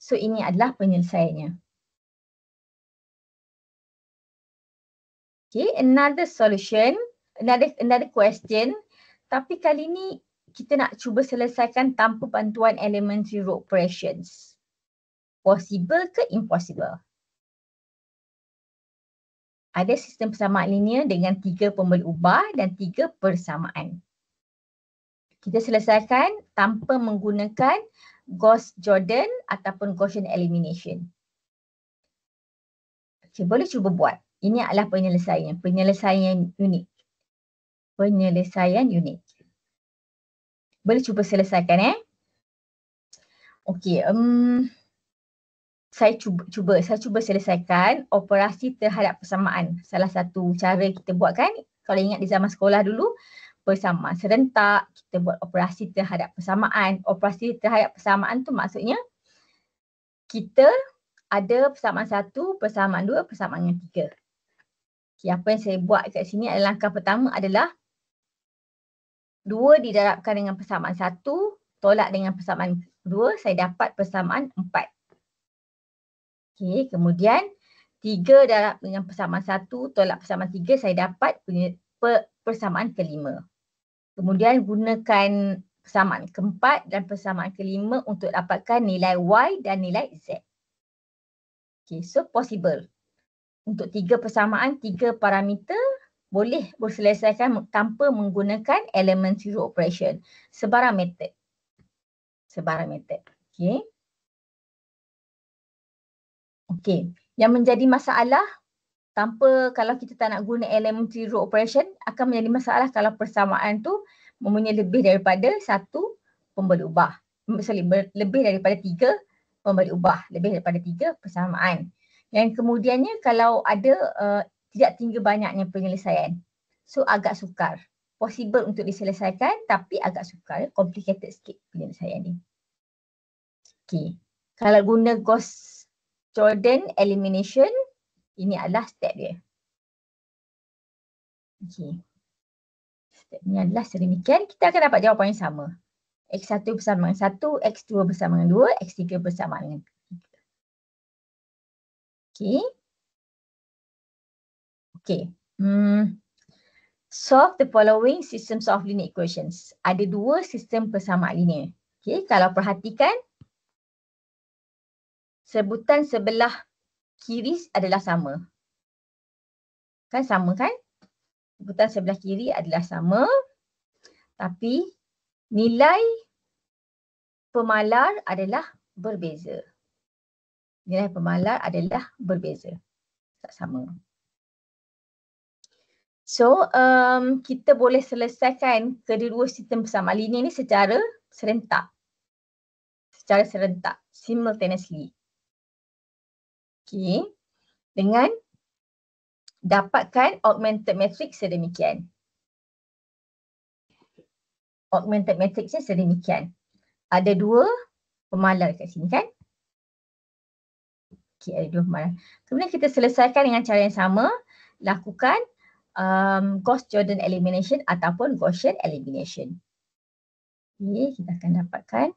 So ini adalah penyelesaiannya. Okay, another solution, another question. Tapi kali ni kita nak cuba selesaikan tanpa bantuan elementary row operations. Possible ke impossible? Ada sistem persamaan linear dengan 3 pemboleh ubah dan 3 persamaan. Kita selesaikan tanpa menggunakan Gauss-Jordan ataupun Gaussian elimination. Okay, boleh cuba buat. Ini adalah penyelesaian unik. Penyelesaian unik. Boleh cuba selesaikan Okey, saya cuba selesaikan operasi terhadap persamaan. Salah satu cara kita buat kan, kalau ingat di zaman sekolah dulu, persamaan serentak, kita buat operasi terhadap persamaan. Operasi terhadap persamaan tu maksudnya kita ada persamaan 1, persamaan 2, persamaan yang 3. Okay, apa yang saya buat kat sini adalah langkah pertama adalah 2 didarabkan dengan persamaan 1, tolak dengan persamaan 2, saya dapat persamaan 4. Okay, kemudian 3 darab dengan persamaan 1, tolak persamaan 3, saya dapat persamaan kelima. Kemudian gunakan persamaan keempat dan persamaan kelima untuk dapatkan nilai Y dan nilai Z. Okay, so possible. Untuk 3 persamaan, 3 parameter boleh diselesaikan tanpa menggunakan element zero operation. Sebarang method. Okay. Okay. Yang menjadi masalah kalau kita tak nak guna element zero operation akan menjadi masalah kalau persamaan tu mempunyai lebih daripada 1 pemberi ubah. Lebih daripada 3 pemberi ubah. Lebih daripada 3 persamaan. Yang kemudiannya kalau ada tidak tinggi banyaknya penyelesaian. So agak sukar. Possible untuk diselesaikan tapi agak sukar. Complicated sikit penyelesaian ni. Okay. Kalau guna Gauss-Jordan elimination, ini adalah step dia. Okay. Step ni adalah sedemikian. Kita akan dapat jawapan yang sama. X1 bersama dengan 1, X2 bersama dengan 2, X3 bersama dengan 3. Okay. Okay. Solve the following systems of linear equations. Ada 2 sistem persamaan linear. Okay. Kalau perhatikan, sebutan sebelah kiri adalah sama. Kan sama kan? Sebutan sebelah kiri adalah sama. Tapi nilai pemalar adalah berbeza. Nilai pemalar adalah berbeza. Tak sama. So, kita boleh selesaikan kedua-dua sistem persamaan linear ni secara serentak. Simultaneously. Okay. Dengan dapatkan augmented matrix sedemikian. Augmented matrixnya sedemikian. Ada 2 pemalar kat sini kan? Okay, ada 2 pemalar. Kemudian kita selesaikan dengan cara yang sama. Lakukan Gauss-Jordan elimination ataupun Gaussian elimination. Okay, kita akan dapatkan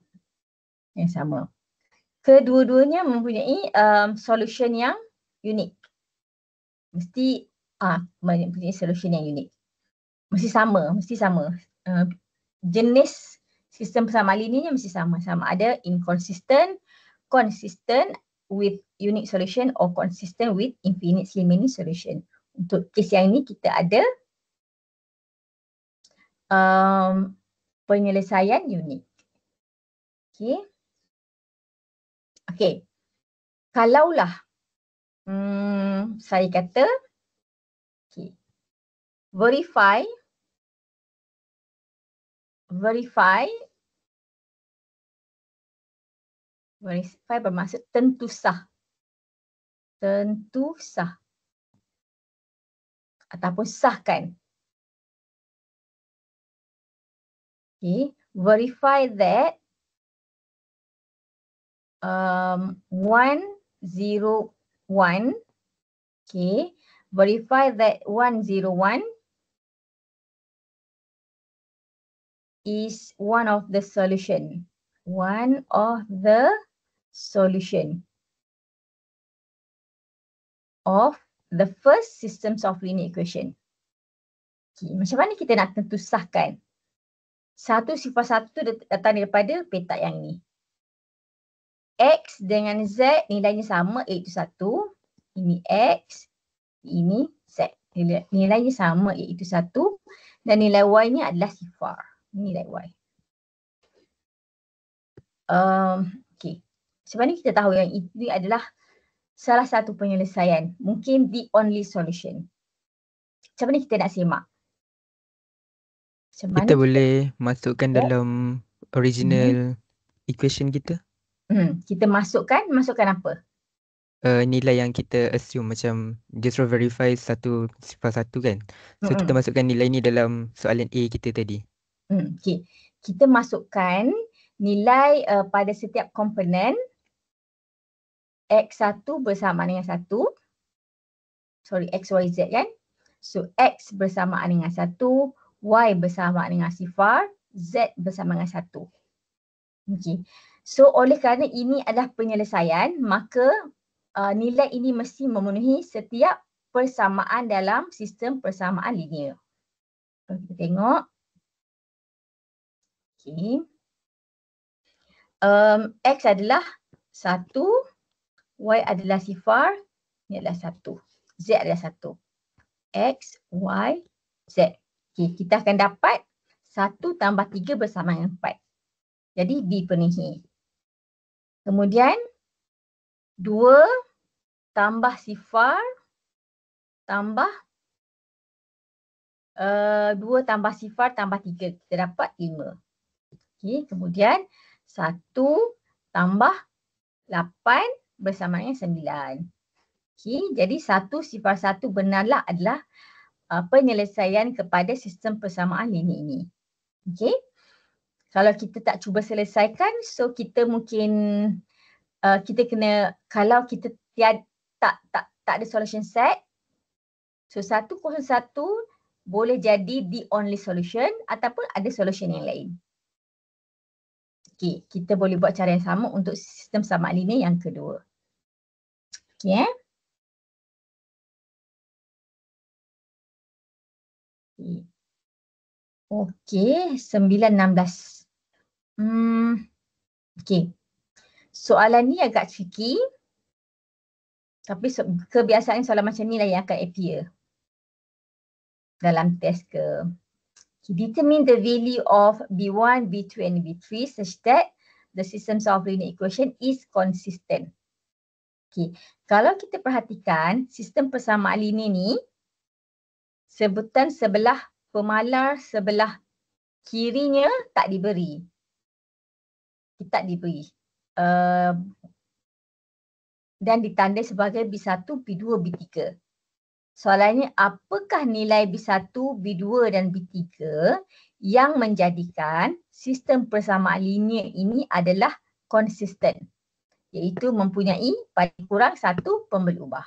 yang sama. Kedua-duanya mempunyai solution yang unik. Mesti mempunyai solution yang unik. Mesti sama. Jenis sistem persamaan linearnya mesti sama. Sama ada inconsistent, consistent with unique solution or consistent with infinitely many solution. Untuk kes yang ini kita ada penyelesaian unik. Okay. Kalaulah saya kata verify bermaksud tentu sah ataupun sahkan. Okay. Verify that 101. Okay. Verify that 101 is one of the solution. One of the solution of the first systems of linear equation. Okay. Macam mana kita nak tentu sahkan? 1/1 datang daripada petak yang ini. X dengan Z nilainya sama iaitu 1. Ini X, ini Z. Nilainya sama iaitu 1 dan nilai Y-nya adalah sifar. Ini nilai Y. Okay. Macam mana kita tahu yang ini adalah salah satu penyelesaian? Mungkin the only solution. Macam mana kita nak semak? Kita boleh masukkan dalam original equation kita? Kita masukkan apa? nilai yang kita assume macam dia suruh verify satu sifar satu kan. So kita masukkan nilai ni dalam soalan A kita tadi. Okay. Kita masukkan nilai pada setiap komponen X1 bersamaan dengan 1. Sorry, X, Y, Z kan. So X bersamaan dengan 1, Y bersamaan dengan sifar, Z bersamaan dengan 1. Okay. So oleh kerana ini adalah penyelesaian, maka nilai ini mesti memenuhi setiap persamaan dalam sistem persamaan linear. Kita tengok. Okay. X adalah 1, Y adalah sifar, ini adalah 1. Z adalah 1. X, Y, Z. Okay, kita akan dapat 1 tambah 3 bersama dengan 4. Jadi dipenuhi. Kemudian 2 tambah sifar tambah 2 tambah sifar tambah 3. Kita dapat 5. Okay, kemudian 1 tambah 8 bersama dengan 9. Okay, jadi 1 sifar 1 benarlah adalah penyelesaian kepada sistem persamaan linear ini. Okay. Kalau kita tak cuba selesaikan, so kita mungkin kita kena, kalau kita tak ada solution set, so 101 boleh jadi the only solution ataupun ada solution yang lain. Okay, kita boleh buat cara yang sama untuk sistem persamaan linear yang kedua. Okay. Okey, 9-16. Okey. Soalan ni agak tricky. Tapi kebiasaan soalan macam ni lah yang akan appear dalam test ke. Determine the value of B1, B2 and B3 such that the system of linear equation is consistent. Okey. Kalau kita perhatikan sistem persamaan linear ni, sebutan sebelah pemalar sebelah kirinya tak diberi. Tak diberi. Dan ditandai sebagai B1, B2, B3. Soalannya, apakah nilai B1, B2 dan B3 yang menjadikan sistem persamaan linear ini adalah konsisten? Iaitu mempunyai paling kurang satu pembelubah.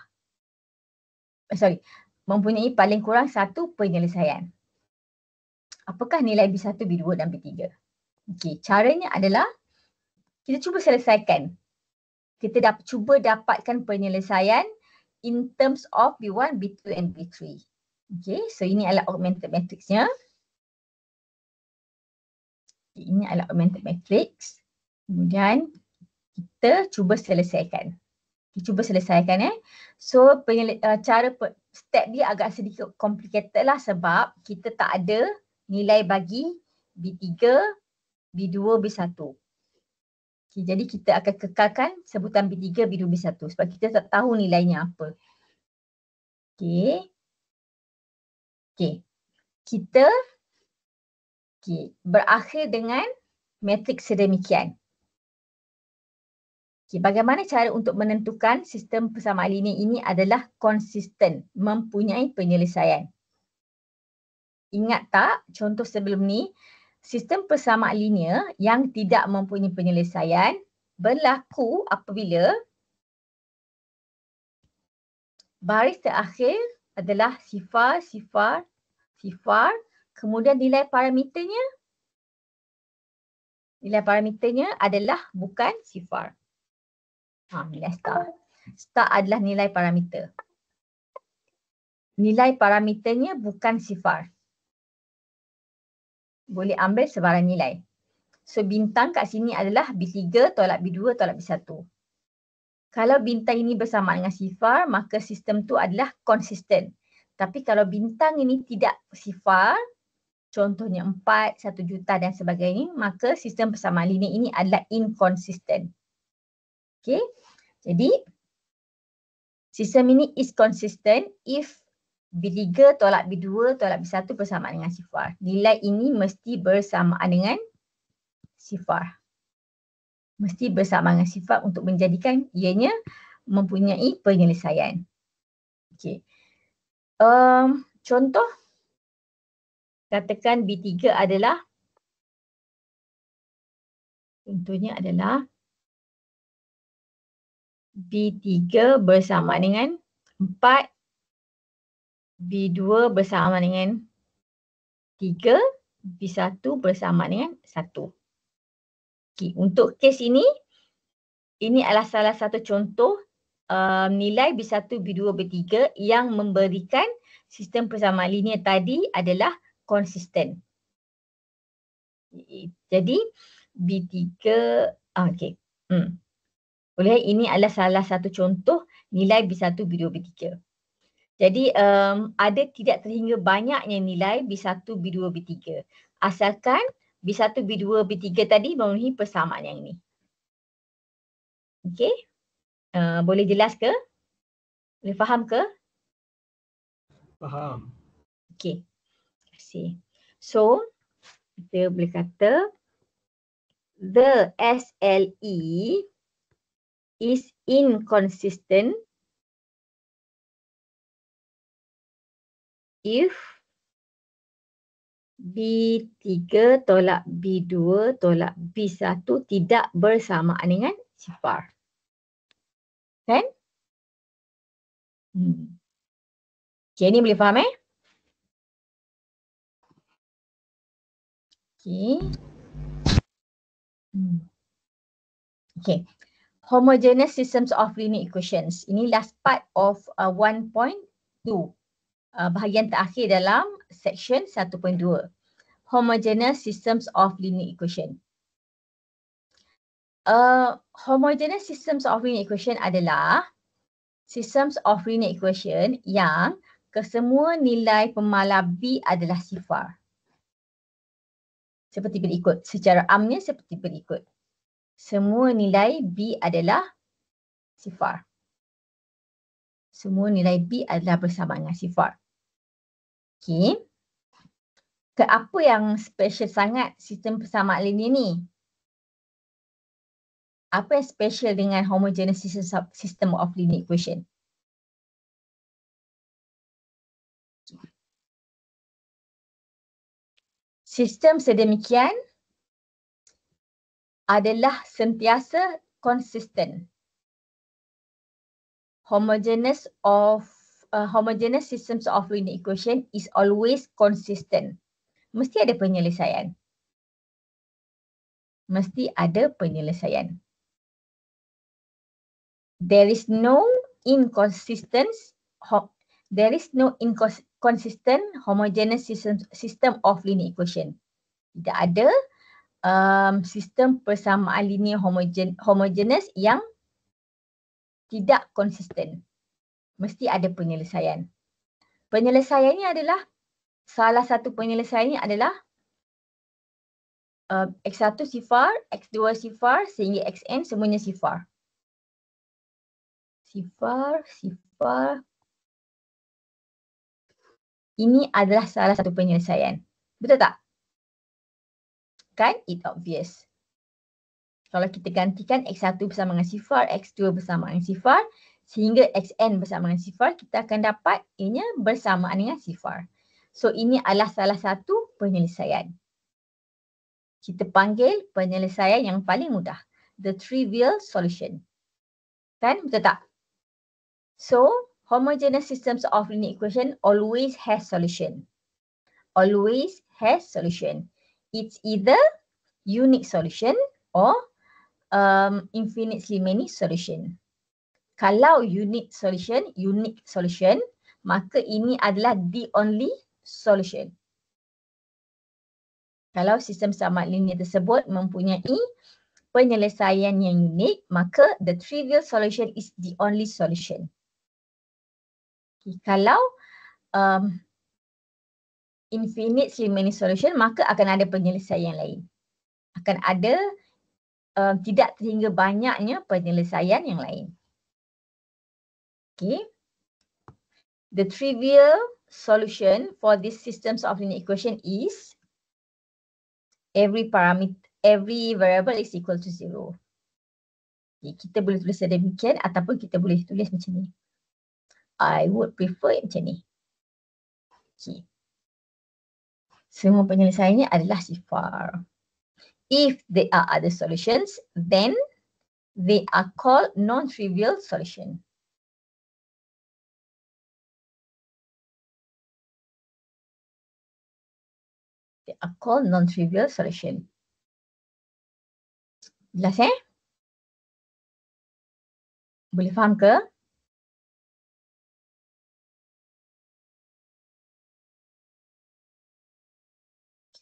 Mempunyai paling kurang satu penyelesaian. Apakah nilai B1, B2 dan B3? Okey, caranya adalah kita cuba selesaikan. Kita cuba dapatkan penyelesaian in terms of B1, B2 and B3. Okey, so ini adalah augmented matrixnya. Ini adalah augmented matrix. Kemudian kita cuba selesaikan. So cara step dia agak sedikit complicated lah sebab kita tak ada nilai bagi B3, B2, B1. Okay, jadi kita akan kekalkan sebutan B3, B2, B1 sebab kita tak tahu nilainya apa. Okay. Kita berakhir dengan matriks sedemikian. Okay, bagaimana cara untuk menentukan sistem persamaan linear ini adalah konsisten, mempunyai penyelesaian. Ingat tak contoh sebelum ni, sistem persamaan linear yang tidak mempunyai penyelesaian berlaku apabila baris terakhir adalah sifar, sifar, sifar, kemudian nilai parameternya adalah bukan sifar. Nilai star. Star adalah nilai parameter. Nilai parameternya bukan sifar. Boleh ambil sebarang nilai. So bintang kat sini adalah B3 tolak B2 tolak B1. Kalau bintang ini bersama dengan sifar, maka sistem tu adalah konsisten. Tapi kalau bintang ini tidak sifar, contohnya 4, 1 juta dan sebagainya, maka sistem persamaan linear ini adalah inconsistent. Okay. Jadi sistem ini is consistent if B3 tolak B2 tolak B1 bersamaan dengan sifar. Nilai ini mesti bersamaan dengan sifar. Mesti bersamaan dengan sifar untuk menjadikan ianya mempunyai penyelesaian. Okey. Contoh, katakan B3 adalah, contohnya adalah B3 bersama dengan 4, B2 bersama dengan 3, B1 bersama dengan 1. Okay. Untuk kes ini adalah salah satu contoh nilai B1, B2, B3 yang memberikan sistem persamaan linear tadi adalah konsisten. Jadi B3, okey. Boleh, ini adalah salah satu contoh nilai B1, B2, B3. Jadi ada tidak terhingga banyaknya nilai B1, B2, B3. Asalkan B1, B2, B3 tadi memenuhi persamaan yang ini. Okey. Boleh jelas ke? Boleh faham ke? Faham. Okey. Terima kasih. So, kita boleh kata the SLE is inconsistent if B3 tolak B2 tolak B1 tidak bersamaan dengan sifar. Kan? Okay, ni boleh faham Okay. Okay. Homogeneous systems of linear equations. Ini last part of 1.2. Bahagian terakhir dalam section 1.2. Homogeneous systems of linear equation. Homogeneous systems of linear equation adalah systems of linear equation yang kesemua nilai pemalar B adalah sifar. Seperti berikut. Secara amnya seperti berikut. Semua nilai B adalah sifar. Semua nilai B adalah bersamaan dengan sifar. Okey. Apa yang special sangat sistem persamaan linear ni? Apa yang special dengan homogeneous system of linear equation? Sistem sedemikian adalah sentiasa konsisten. Homogeneous systems of linear equation is always consistent. Mesti ada penyelesaian. Mesti ada penyelesaian. There is no inconsistent homogeneous system of linear equation. Tidak ada sistem persamaan linear homogeneous yang tidak konsisten. Mesti ada penyelesaian. Penyelesaiannya adalah, salah satu penyelesaiannya adalah X1 sifar, X2 sifar sehingga Xn semuanya sifar. Sifar. Ini adalah salah satu penyelesaian. Betul tak? Kan? It obvious. Kalau kita gantikan X1 bersama dengan sifar, X2 bersama dengan sifar, sehingga Xn bersama dengan sifar, kita akan dapat ianya bersamaan dengan sifar. So ini adalah salah satu penyelesaian. Kita panggil penyelesaian yang paling mudah. The trivial solution. Kan? Betul tak? So, homogeneous systems of linear equation always has solution. Always has solution. It's either unique solution or infinitely many solution. Kalau unique solution, maka ini adalah the only solution. Kalau sistem persamaan linear tersebut mempunyai penyelesaian yang unik, maka the trivial solution is the only solution. Kalau infinitely many solution, maka akan ada penyelesaian lain. Akan ada tidak terhingga banyaknya penyelesaian yang lain. Okay. The trivial solution for these systems of linear equation is every variable is equal to 0. Okay, kita boleh tulis sedemikian ataupun kita boleh tulis macam ni. I would prefer macam ni. Okay. Semua penyelesaiannya adalah sifar. If there are other solutions, then they are called non-trivial solution. They are called non-trivial solution. Jelas Boleh faham ke?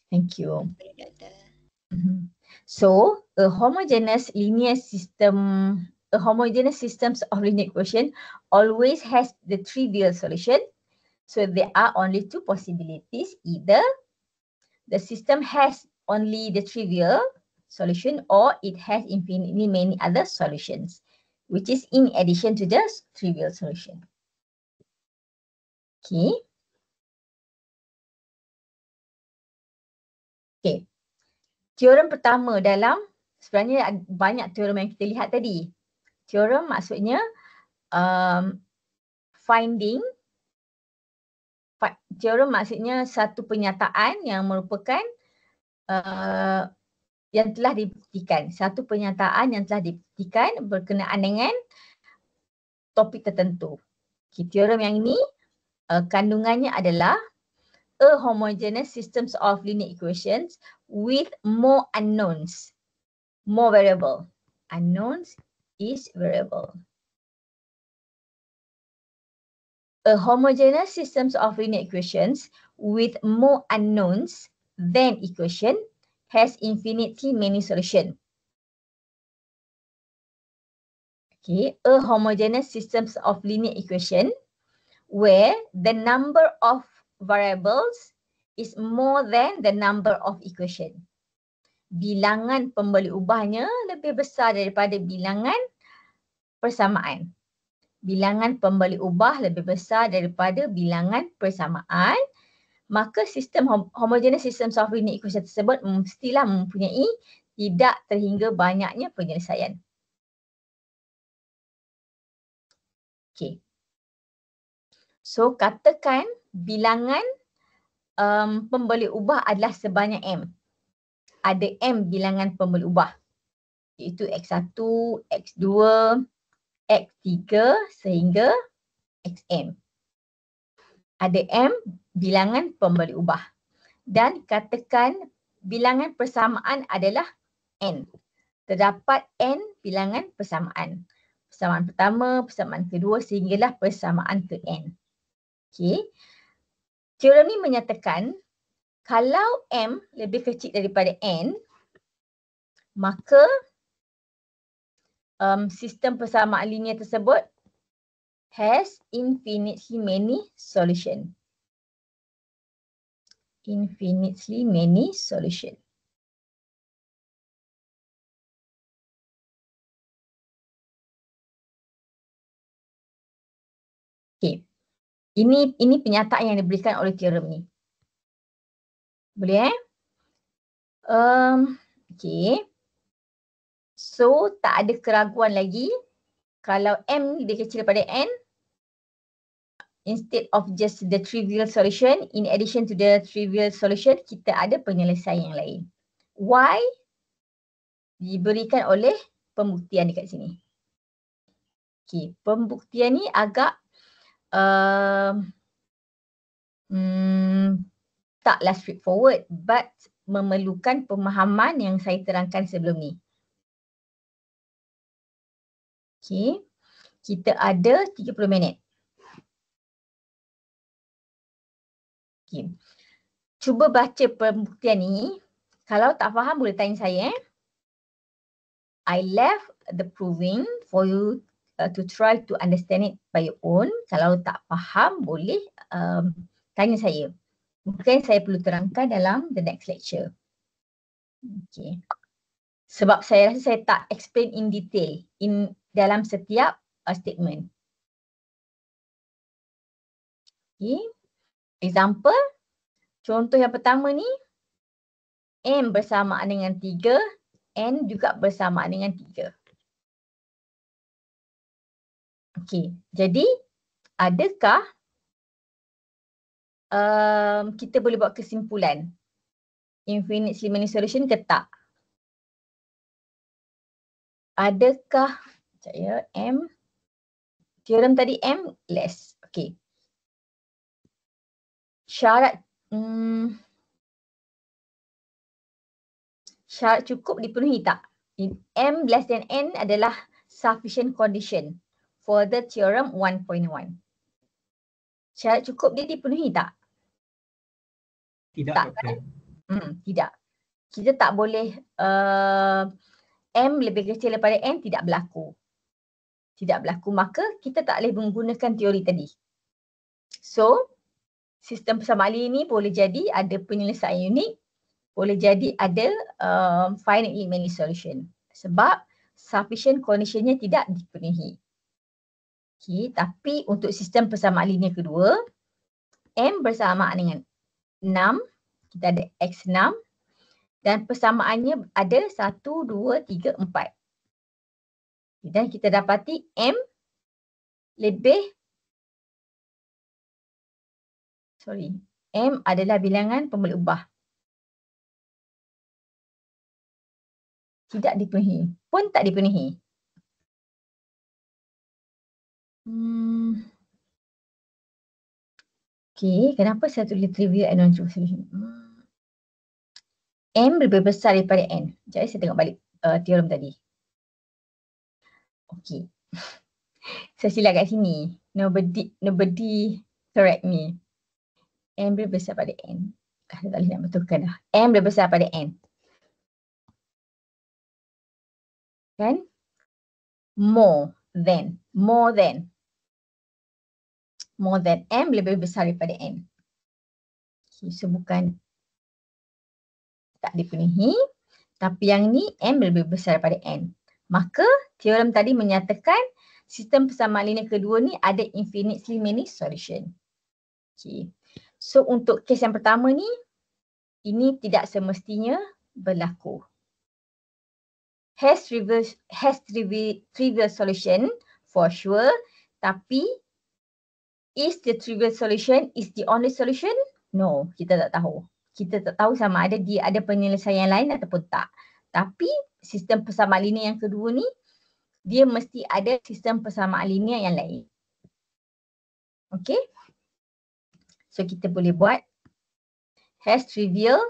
Thank you. So, a homogeneous systems of linear equation always has the trivial solution. So there are only two possibilities. Either the system has only the trivial solution or it has infinitely many other solutions, which is in addition to the trivial solution. Okay. Okay. Teorem pertama dalam, sebenarnya banyak teorem yang kita lihat tadi. Teorem maksudnya teorem maksudnya satu penyataan yang merupakan yang telah dibuktikan. Satu penyataan yang telah dibuktikan berkenaan dengan topik tertentu. Okay, teorem yang ini kandungannya adalah a homogeneous systems of linear equations with more unknowns, more variable. Unknowns is variable. A homogeneous systems of linear equations with more unknowns than equation has infinitely many solutions. Okay, a homogeneous systems of linear equation where the number of variables is more than the number of equation. Bilangan pembeli ubahnya lebih besar daripada bilangan persamaan. Bilangan pembeli ubah lebih besar daripada bilangan persamaan, maka sistem homogeneous systems of linear equation tersebut mestilah mempunyai tidak terhingga banyaknya penyelesaian. Okay. So katakan bilangan pembeli ubah adalah sebanyak M. Ada M bilangan pembeli ubah, iaitu X1, X2, X3 sehingga Xm. Ada M bilangan pembeli ubah. Dan katakan bilangan persamaan adalah N. Terdapat N bilangan persamaan. Persamaan pertama, persamaan kedua sehinggalah persamaan ke N. Okay. Teorem ni menyatakan kalau M lebih kecil daripada N, maka sistem persamaan linear tersebut has infinitely many solution. Infinitely many solution. Okay. Ini penyataan yang diberikan oleh teorem ni. Boleh okay. So tak ada keraguan lagi. Kalau M lebih kecil daripada N, instead of just the trivial solution, in addition to the trivial solution, kita ada penyelesaian yang lain. Why? Diberikan oleh pembuktian dekat sini. Okay, pembuktian ni agak taklah straightforward, but memerlukan pemahaman yang saya terangkan sebelum ni. Okay, kita ada 30 minit. Okay. Cuba baca pembuktian ni. Kalau tak faham boleh tanya saya. I left the proving for you to try to understand it by your own. Kalau tak faham boleh tanya saya. Mungkin saya perlu terangkan dalam the next lecture. Okay. Sebab saya rasa saya tak explain in detail dalam setiap statement. Okay. Example, contoh yang pertama ni, M bersamaan dengan 3, N juga bersamaan dengan 3. Okey, jadi adakah kita boleh buat kesimpulan infinite Slimani solution ke tak? Adakah, sekejap ya, M, teorem tadi M less. Okey. Syarat syarat cukup dipenuhi tak? M less than N adalah sufficient condition for the theorem 1.1. Syarat cukup dia dipenuhi tak? Tidak, Tak. Doktor. Tidak. Kita tak boleh M lebih kecil daripada N, tidak berlaku. Tidak berlaku, maka kita tak boleh menggunakan teori tadi. So, sistem persamaan linear ni boleh jadi ada penyelesaian unik, boleh jadi ada finite Riemann solution. Sebab sufficient conditionnya tidak dipenuhi. Okay, tapi untuk sistem persamaan linear kedua, M bersamaan dengan 6, kita ada X6 dan persamaannya ada 1, 2, 3, 4. Dan kita dapati M M adalah bilangan pemboleh ubah. Tidak dipenuhi, pun tak dipenuhi. Okay, kenapa saya tulis trivial and non-trivial solution? M lebih besar daripada N. Jadi saya tengok balik teorem tadi. Okay. Saya silap kat sini. Nobody correct me. M lebih besar pada N. Saya tak boleh nak betulkan dah. M lebih besar pada N. Kan? More than M lebih besar daripada N. Okay, so bukan tak dipenuhi, tapi yang ni M lebih besar daripada N. Maka teorem tadi menyatakan sistem persamaan linear kedua ni ada infinite Slimani solution. Okay. So untuk kes yang pertama ni, ini tidak semestinya berlaku. Has trivial solution for sure, tapi is the trivial solution is the only solution? No, kita tak tahu. Kita tak tahu sama ada dia ada penyelesaian lain ataupun tak. Tapi sistem persamaan linear yang kedua ni, dia mesti ada sistem persamaan linear yang lain. Okay? So kita boleh buat has trivial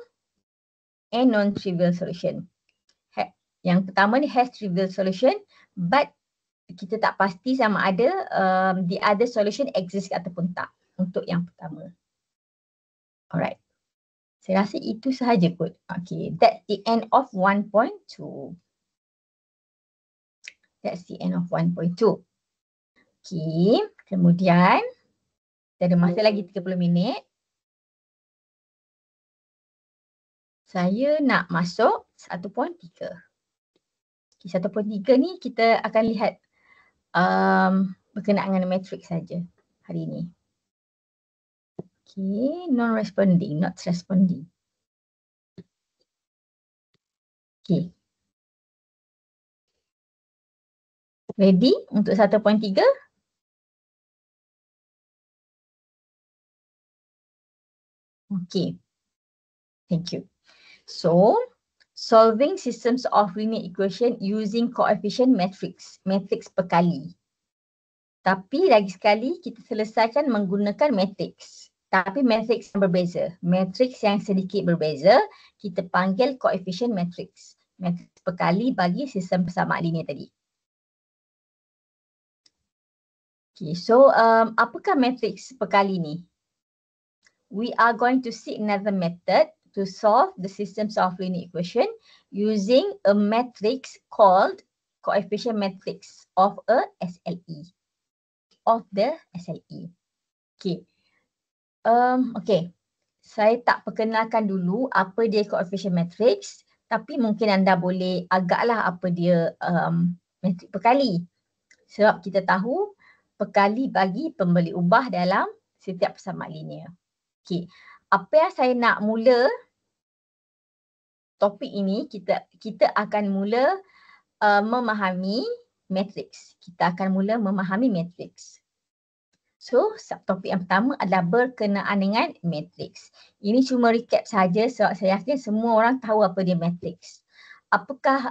and non-trivial solution. Yang pertama ni has trivial solution, but kita tak pasti sama ada the other solution exist ataupun tak untuk yang pertama. Alright. Saya rasa itu sahaja kot. Okay, that's the end of 1.2. That's the end of 1.2. Okay, kemudian kita ada masa lagi 30 minit. Saya nak masuk 1.3. Okay, 1.3 ni kita akan lihat berkenaan dengan matrix saja hari ini. Okay, non-responding, not responding. Okay. Ready untuk 1.3? Okay. Thank you. So, solving systems of linear equation using coefficient matrix. Matrix perkali. Tapi lagi sekali kita selesaikan menggunakan matrix. Tapi matrix yang berbeza. Matrix yang sedikit berbeza, kita panggil coefficient matrix. Matrix perkali bagi sistem persamaan linear tadi. Okay, so apakah matrix perkali ni? We are going to see another method to solve the systems of linear equation using a matrix called coefficient matrix of a SLE. Of the SLE. Okay. Okay. Saya tak perkenalkan dulu apa dia coefficient matrix, tapi mungkin anda boleh agaklah apa dia matrix perkali. Sebab kita tahu perkali bagi pembeli ubah dalam setiap persamaan linear. Okay. Apa yang saya nak mula topik ini, kita akan mula memahami matrix. Kita akan mula memahami matrix. So, subtopik yang pertama adalah berkenaan dengan matrix. Ini cuma recap saja sebab saya yakin semua orang tahu apa dia matrix. Apakah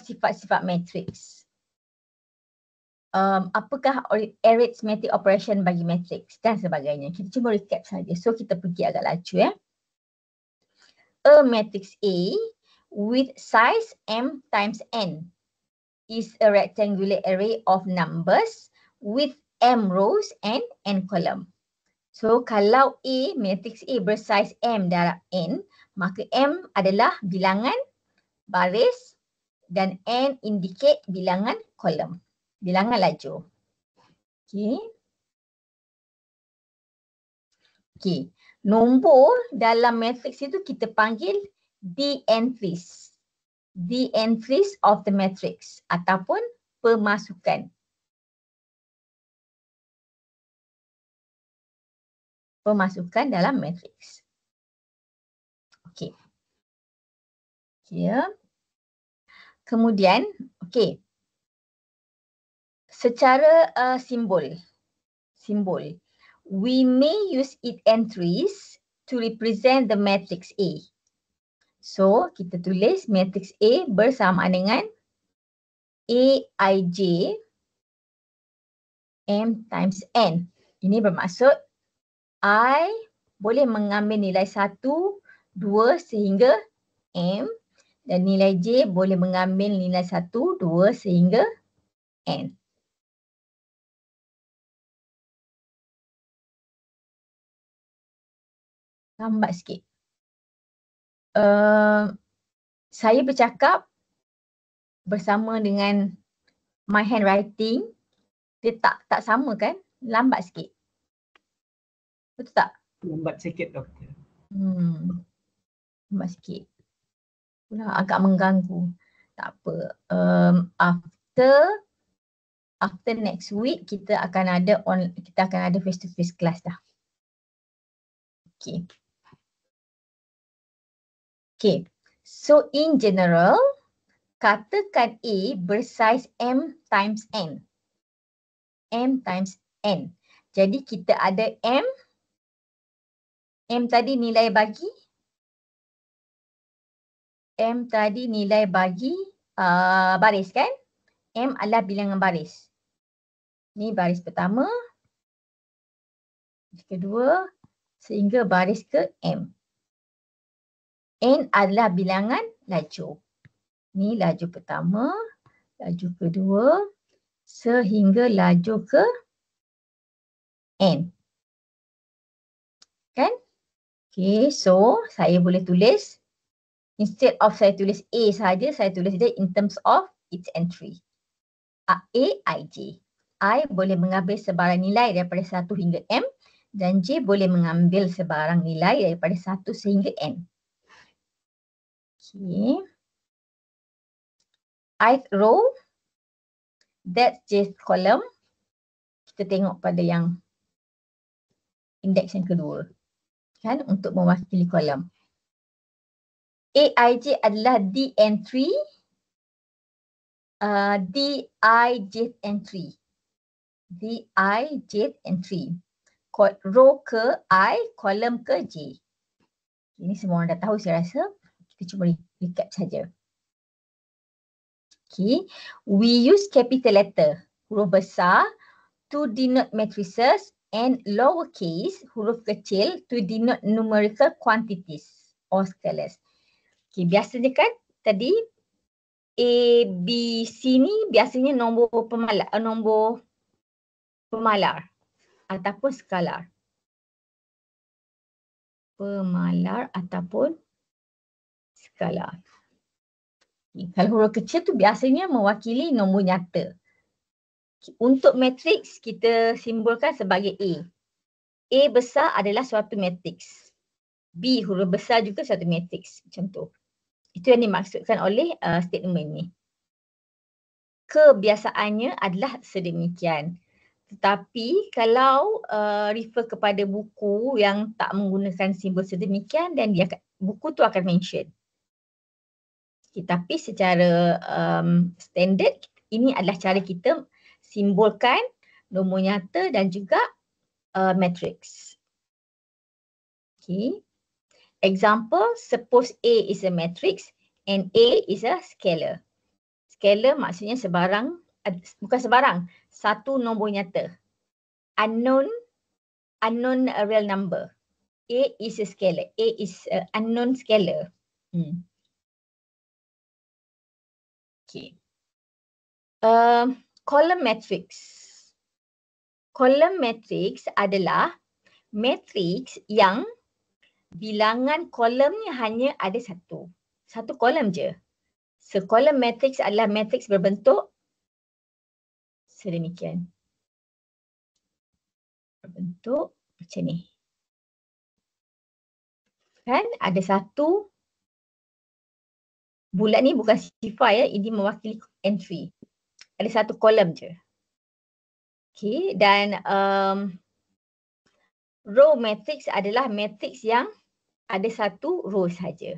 sifat-sifat matrix? Apakah arithmetic operation bagi matrix dan sebagainya. Kita cuma recap saja. So, kita pergi agak laju ya. A matrix A with size m times n is a rectangular array of numbers with m rows and n column. So kalau A, matrix A bersaiz m darab n, maka m adalah bilangan baris dan n indicate bilangan kolom, bilangan lajur. Okey. Nombor dalam matrix itu kita panggil the entries. The entries of the matrix ataupun pemasukan. Pemasukan dalam matrix. Okey. Ya. Kemudian, okey. Secara simbol. We may use its entries to represent the matrix A. So, kita tulis matrix A bersamaan dengan Aij m times n. Ini bermaksud I boleh mengambil nilai 1, 2 sehingga m dan nilai j boleh mengambil nilai 1, 2 sehingga n. Lambat sikit. Saya bercakap bersama dengan my handwriting, dia tak sama kan? Lambat sikit. Betul tak? Lambat sikit doktor. Lambat sikit. Agak mengganggu. Tak apa. After next week kita akan ada face to face class dah. Okay. Okay. So in general, katakan A bersaiz m times n. M times n. Jadi kita ada m. M tadi nilai bagi. M tadi nilai bagi baris kan? M adalah bilangan baris. Ni baris pertama. Baris kedua. Sehingga baris ke m. N adalah bilangan lajur. Ni lajur pertama, lajur kedua, sehingga lajur ke n. Kan? Okay, so saya boleh tulis, instead of saya tulis A saja, saya tulis dia in terms of its entry. A, I, J. I boleh mengambil sebarang nilai daripada 1 hingga m dan J boleh mengambil sebarang nilai daripada 1 sehingga n. Okay. Ith row, that's just column. Kita tengok pada yang indeks yang kedua. Kan, untuk mewakili kolom. Aij adalah the entry, the ij entry. The ij entry. Row ke I, kolom ke J. Ini semua orang dah tahu saya rasa. Kita cuma recap saja. Okay. We use capital letter, huruf besar, to denote matrices and lowercase, huruf kecil, to denote numerical quantities or scalars. Okay, biasanya kan tadi A, B, C ni biasanya nombor pemalar ataupun skalar. Pemalar ataupun skalar. Okay, kalau huruf kecil tu biasanya mewakili nombor nyata. Untuk matriks kita simbolkan sebagai A. A besar adalah suatu matriks. B huruf besar juga suatu matriks. Macam tu. Itu yang dimaksudkan oleh statement ni. Kebiasaannya adalah sedemikian. Tetapi kalau refer kepada buku yang tak menggunakan simbol sedemikian dan buku tu akan mention. Tapi secara standard, ini adalah cara kita simbolkan nombor nyata dan juga matrix. Okay. Example, suppose A is a matrix and A is a scalar. Scalar maksudnya sebarang, bukan sebarang, satu nombor nyata. Unknown real number. A is a scalar. A is a unknown scalar. Okay. Column matrix. Column matrix adalah matrix yang bilangan kolomnya hanya ada satu. Satu kolom je. So, column matrix adalah matrix berbentuk sedemikian. Berbentuk macam ni. Kan ada satu bulat ni bukan sifar ya, ini mewakili entry. Ada satu kolom je. Okay, dan row matrix adalah matrix yang ada satu row saja.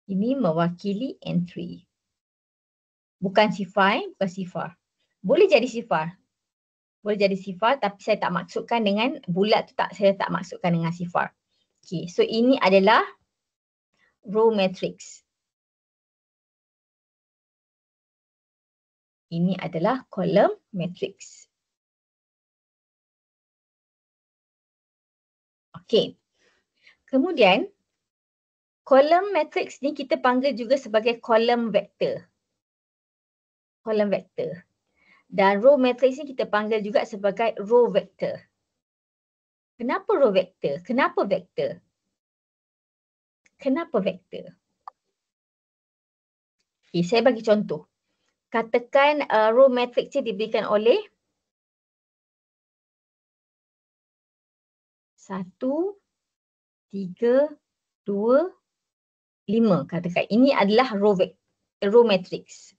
Ini mewakili entry. Bukan sifar, bukan sifar. Boleh jadi sifar. Boleh jadi sifar tapi saya tak maksudkan dengan bulat tu, saya tak maksudkan dengan sifar. Okay, so ini adalah row matrix. Ini adalah column matrix. Okay. Kemudian, column matrix ni kita panggil juga sebagai column vector. Column vector. Dan row matrix ni kita panggil juga sebagai row vector. Kenapa row vector? Kenapa vector? Kenapa vector? Okay, saya bagi contoh. Katakan row matrix ni diberikan oleh 1, 3, 2, 5 katakan. Ini adalah row matrix.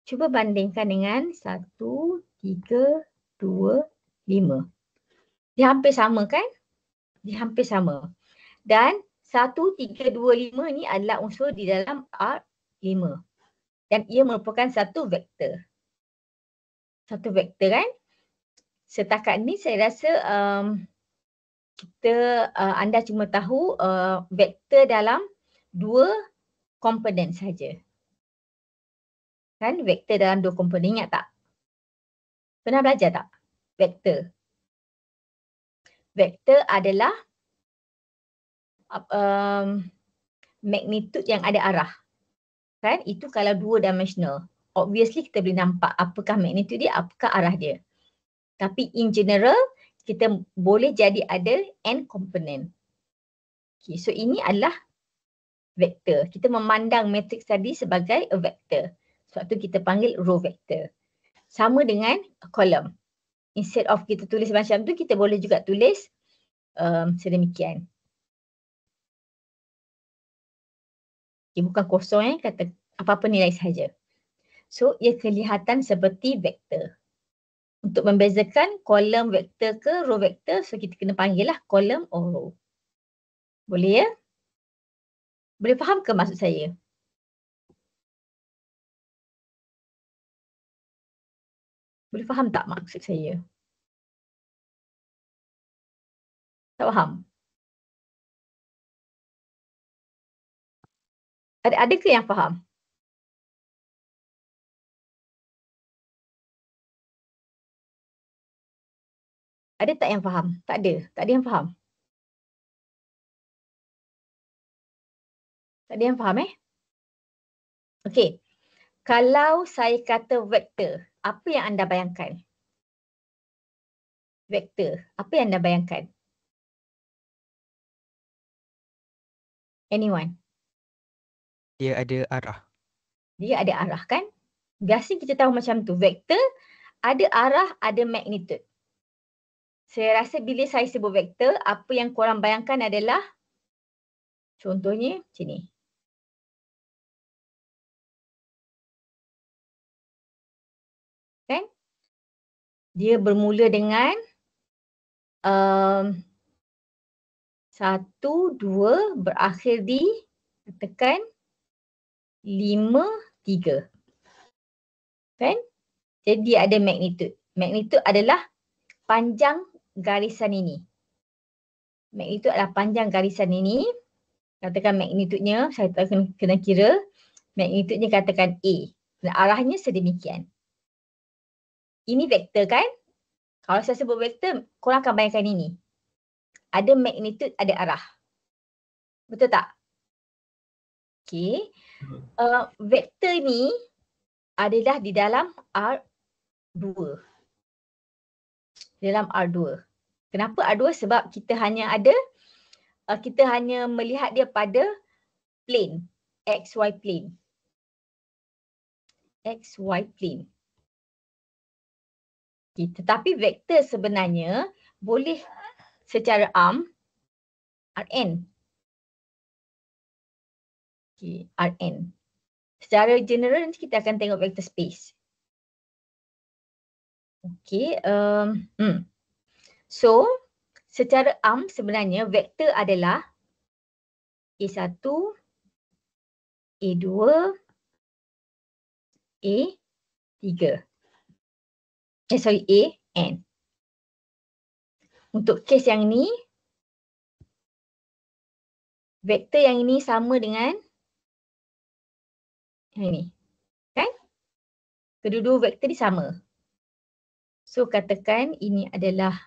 Cuba bandingkan dengan 1, 3, 2, 5. Dia hampir sama kan? Dia hampir sama. Dan 1, 3, 2, 5 ni adalah unsur di dalam R5. Dan ia merupakan satu vektor. Satu vektor kan? Setakat ni saya rasa anda cuma tahu vektor dalam 2 komponen saja. Kan vektor dalam 2 komponen, ingat tak? Pernah belajar tak? Vektor. Vektor adalah magnitude yang ada arah. Kan? Itu kalau 2 dimensional. Obviously kita boleh nampak apakah magnitude dia, apakah arah dia. Tapi in general, kita boleh jadi ada n komponen. Okay, so ini adalah vektor. Kita memandang matrix tadi sebagai a vector. Sebab tu kita panggil row vector. Sama dengan column. Instead of kita tulis macam tu, kita boleh juga tulis sedemikian. Okay, bukan kosong kata apa-apa nilai sahaja. So, ia kelihatan seperti vektor. Untuk membezakan kolom vektor ke row vektor, so kita kena panggil lah kolom or row. Boleh ya? Boleh faham ke maksud saya? Boleh faham tak maksud saya? Tak faham? Ada ke yang faham? Ada tak yang faham? Tak ada. Tak ada yang faham. Tak ada yang faham Okey. Kalau saya kata vektor, apa yang anda bayangkan? Vektor, apa yang anda bayangkan? Anyone? Dia ada arah. Dia ada arah kan? Biasa kita tahu macam tu. Vektor ada arah, ada magnitude. Saya rasa bila saya sebut vektor, apa yang korang bayangkan adalah contohnya macam ni. Kan? Dia bermula dengan 1, 2 berakhir di katakan 5, 3. Kan? Jadi ada magnitude. Magnitude adalah panjang garisan ini. Magnitude adalah panjang garisan ini. Katakan magnitude-nya, saya tak kena kira. Magnitude-nya katakan A. Dan arahnya sedemikian. Ini vektor kan? Kalau saya sebut vektor, korang akan bayangkan ini. Ada magnitude, ada arah. Betul tak? Okey. Vektor ni adalah di dalam R2. Dalam R2. Kenapa R2? Sebab kita hanya melihat dia pada plane. XY plane. XY plane. Okay, tetapi vektor sebenarnya boleh secara arm Rn. Okay, Rn. Secara general nanti kita akan tengok vector space. Okay. So, secara arm sebenarnya vektor adalah A1, A2, A3. A, N. Untuk kes yang ni, vektor yang ini sama dengan yang ini. Kan? Kedua-dua vektor ni sama. So, katakan ini adalah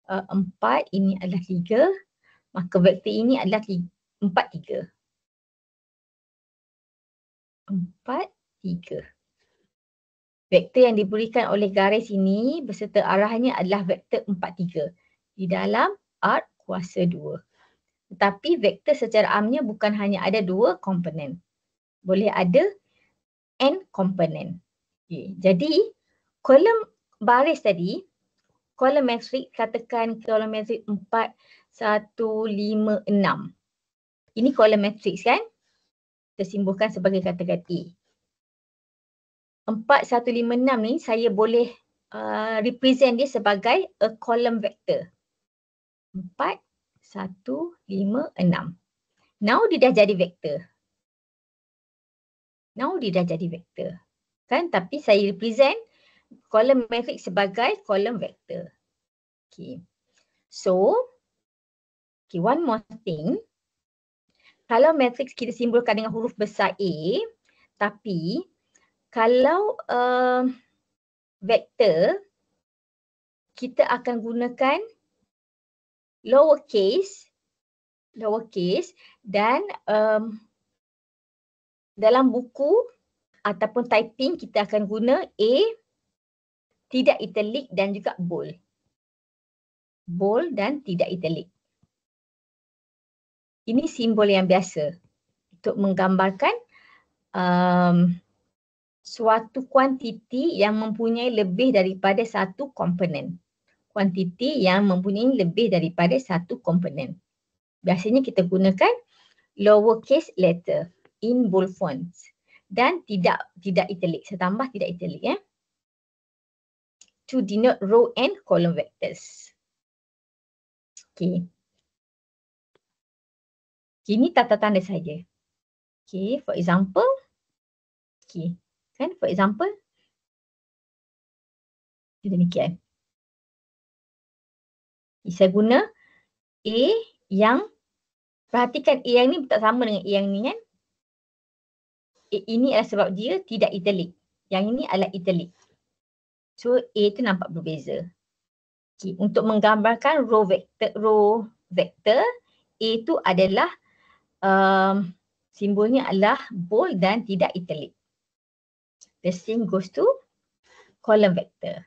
4, ini adalah 3. Maka vektor ini adalah 4, 3. 4, 3. Vektor yang diberikan oleh garis ini beserta arahnya adalah vektor 4, 3 di dalam R kuasa 2. Tetapi vektor secara amnya bukan hanya ada 2 komponen. Boleh ada N komponen. Okay. Jadi, kolom baris tadi, kolom matrik, katakan kolom matrik 4, 1, 5, 6. Ini kolom matriks kan? Kita simbolkan sebagai katakan A. 4, 1, 5, 6 ni saya boleh represent dia sebagai a column vector. 4, 1, 5, 6. Now dia dah jadi vektor. Kan? Tapi saya represent kolom matrix sebagai kolom vektor. Okay. So, okay, one more thing. Kalau matrix kita simbolkan dengan huruf besar A, tapi kalau vektor, kita akan gunakan lowercase dan dalam buku ataupun typing kita akan guna A, tidak italic dan juga bold. Bold dan tidak italic. Ini simbol yang biasa untuk menggambarkan suatu kuantiti yang mempunyai lebih daripada satu komponen. Kuantiti yang mempunyai lebih daripada satu komponen. Biasanya kita gunakan lowercase letter in bold fonts dan tidak italic. Saya tambah tidak italic ya. To denote row and column vectors. Okay. Ini tata tanda saja. Okay, for example. Okay, kan for example. Demikian. Saya guna A yang, perhatikan A yang ni tak sama dengan A yang ni kan. A ini adalah sebab dia tidak italic. Yang ini adalah italic. So A tu nampak berbeza. Okay, untuk menggambarkan row vector, A tu adalah simbolnya adalah bold dan tidak italic. The same goes to column vector.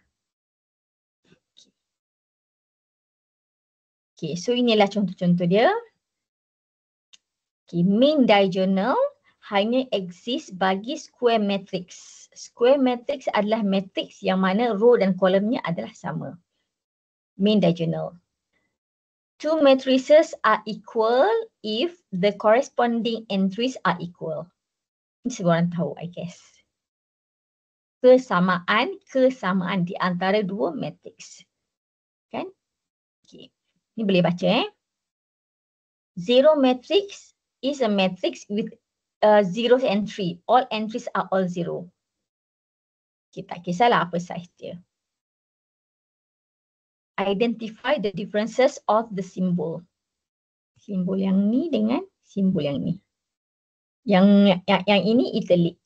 Okay, so inilah contoh-contoh dia. Okay, main diagonal hanya exist bagi square matrix. Square matrix adalah matrix yang mana row dan kolomnya adalah sama. Main diagonal. Two matrices are equal if the corresponding entries are equal. Ini semua orang tahu, I guess. Kesamaan di antara dua matrix. Kan? Okay. Ini boleh baca Zero matrix is a matrix with zero entry. All entries are all zero. Kita tak kisahlah apa size dia. Identify the differences of the symbol. Simbol yang ni dengan simbol yang ni. Yang ini italic.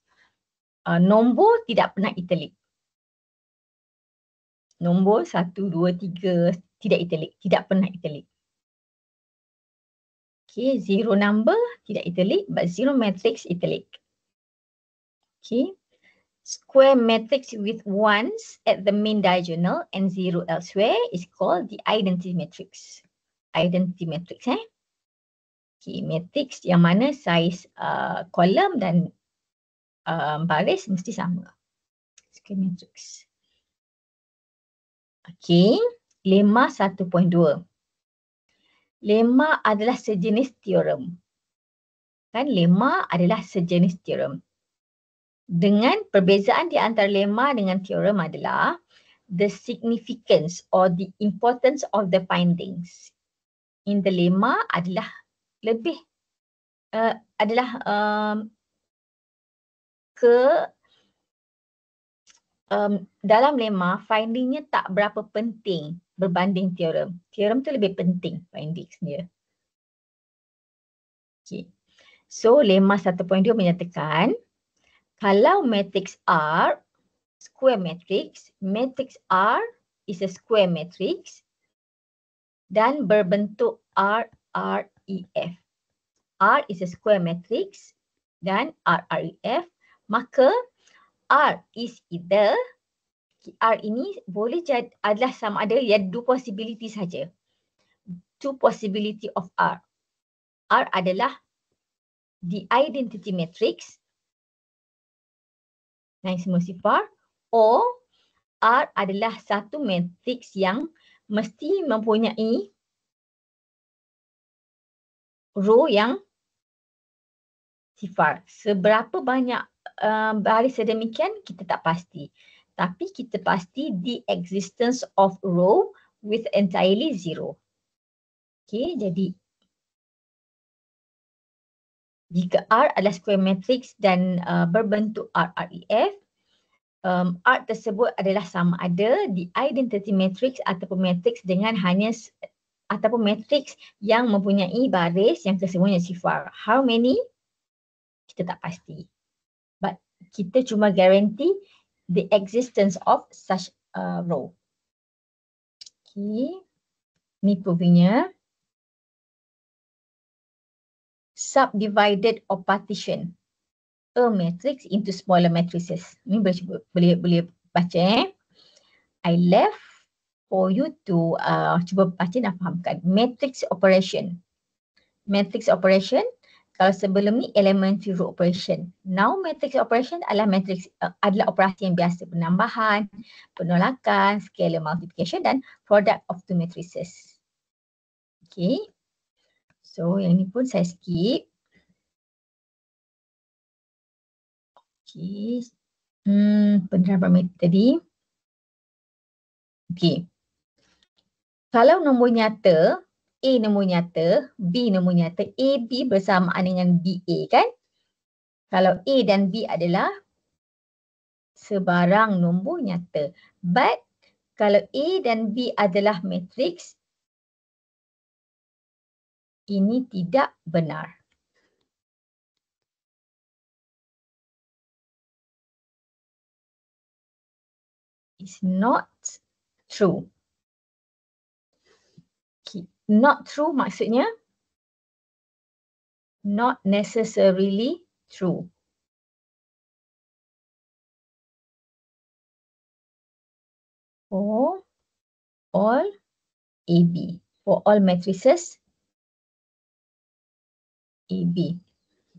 Nombor tidak pernah italic. Nombor 1, 2, 3 tidak italic. Tidak pernah italic. Okay, zero number tidak italic but zero matrix italic. Okay. Square matrix with ones at the main diagonal and zero elsewhere is called the identity matrix. Identity matrix Okay, matrix yang mana saiz kolom dan baris mesti sama. Square matrix. Okay, lemma 1.2. Lemma adalah sejenis teorem. Kan lemma adalah sejenis teorem. Dengan perbezaan di antara lemma dengan teorem adalah the significance or the importance of the findings. In the lemma adalah lebih dalam lemma findingnya tak berapa penting berbanding teorem. Teorem tu lebih penting findings dia. Okay. So lemma 1.2 menyatakan kalau matrix R, square matrix, matrix R is a square matrix dan berbentuk RREF. R is a square matrix dan RREF, maka R is either, R ini boleh jadi adalah sama ada dua possibility saja. Two possibility of R. R adalah the identity matrix yang semua sifar, or R adalah satu matrix yang mesti mempunyai row yang sifar. Seberapa banyak baris sedemikian kita tak pasti. Tapi kita pasti the existence of row with entirely zero. Okay, jadi jika R adalah square matrix dan berbentuk RREF, R tersebut adalah sama ada di identity matrix ataupun matrix dengan hanya ataupun matrix yang mempunyai baris yang kesemuanya sifar. How many? Kita tak pasti. But kita cuma guarantee the existence of such a row. Okay. Ni provingnya. Subdivided or partition a matrix into smaller matrices. Ni boleh baca I left for you to cuba baca dan fahamkan. Matrix operation. Matrix operation kalau sebelum ni elementary row operation. Now matrix operation adalah matrix adalah operasi yang biasa, penambahan, penolakan, scalar multiplication dan product of two matrices. Okay. So yang ni pun saya skip. Okay. Penerapan tadi. Okay. Kalau nombor nyata, A nombor nyata, B nombor nyata, AB bersamaan dengan BA kan? Kalau A dan B adalah sebarang nombor nyata. But kalau A dan B adalah matrix, ini tidak benar. It's not true. Okay. Not true maksudnya not necessarily true. For all AB. For all matrices AB.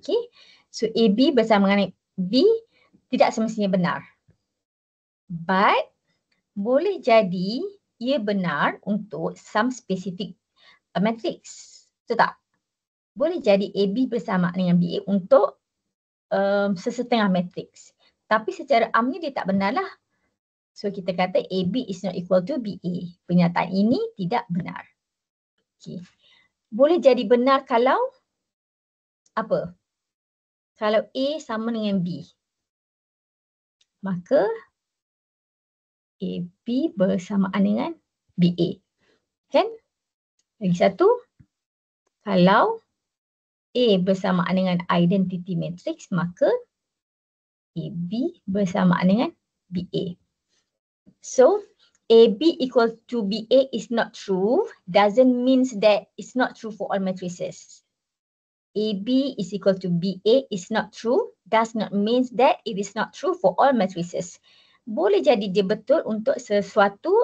Okay. So AB bersama dengan B tidak semestinya benar. But boleh jadi ia benar untuk some specific matrix. Betul tak? Boleh jadi AB bersama dengan BA untuk sesetengah matrix. Tapi secara amnya dia tak benar lah. So kita kata AB is not equal to BA. Pernyataan ini tidak benar. Okay. boleh jadi benar kalau apa? Kalau A sama dengan B. Maka AB bersamaan dengan BA. Kan? Lagi satu, kalau A bersamaan dengan identity matrix, maka AB bersamaan dengan BA. So, AB equal to BA is not true, doesn't mean that it's not true for all matrices. AB is equal to BA is not true, does not mean that it is not true for all matrices. Boleh jadi dia betul untuk sesuatu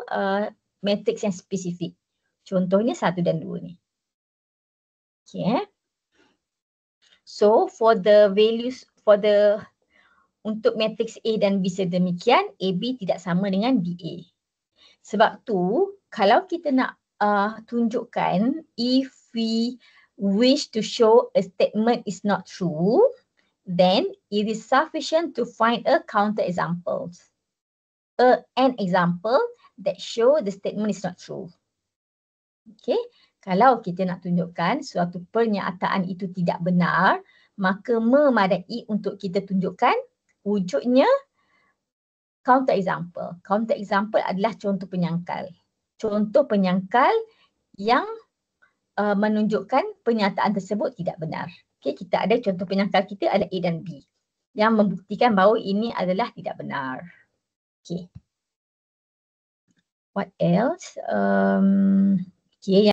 matrix yang spesifik. Contohnya 1 dan 2 ni. Okay. So, for the values, untuk matrix A dan B sedemikian, AB tidak sama dengan BA. Sebab tu, kalau kita nak tunjukkan if we wish to show a statement is not true, then it is sufficient to find a counter example. An example that show the statement is not true. Okay, kalau kita nak tunjukkan suatu pernyataan itu tidak benar, maka memadai untuk kita tunjukkan wujudnya counter example. Counter example adalah contoh penyangkal. Contoh penyangkal yang menunjukkan pernyataan tersebut tidak benar. Okay, kita ada contoh penyangkal kita ada A dan B yang membuktikan bahawa ini adalah tidak benar. Okay. What else? Okay,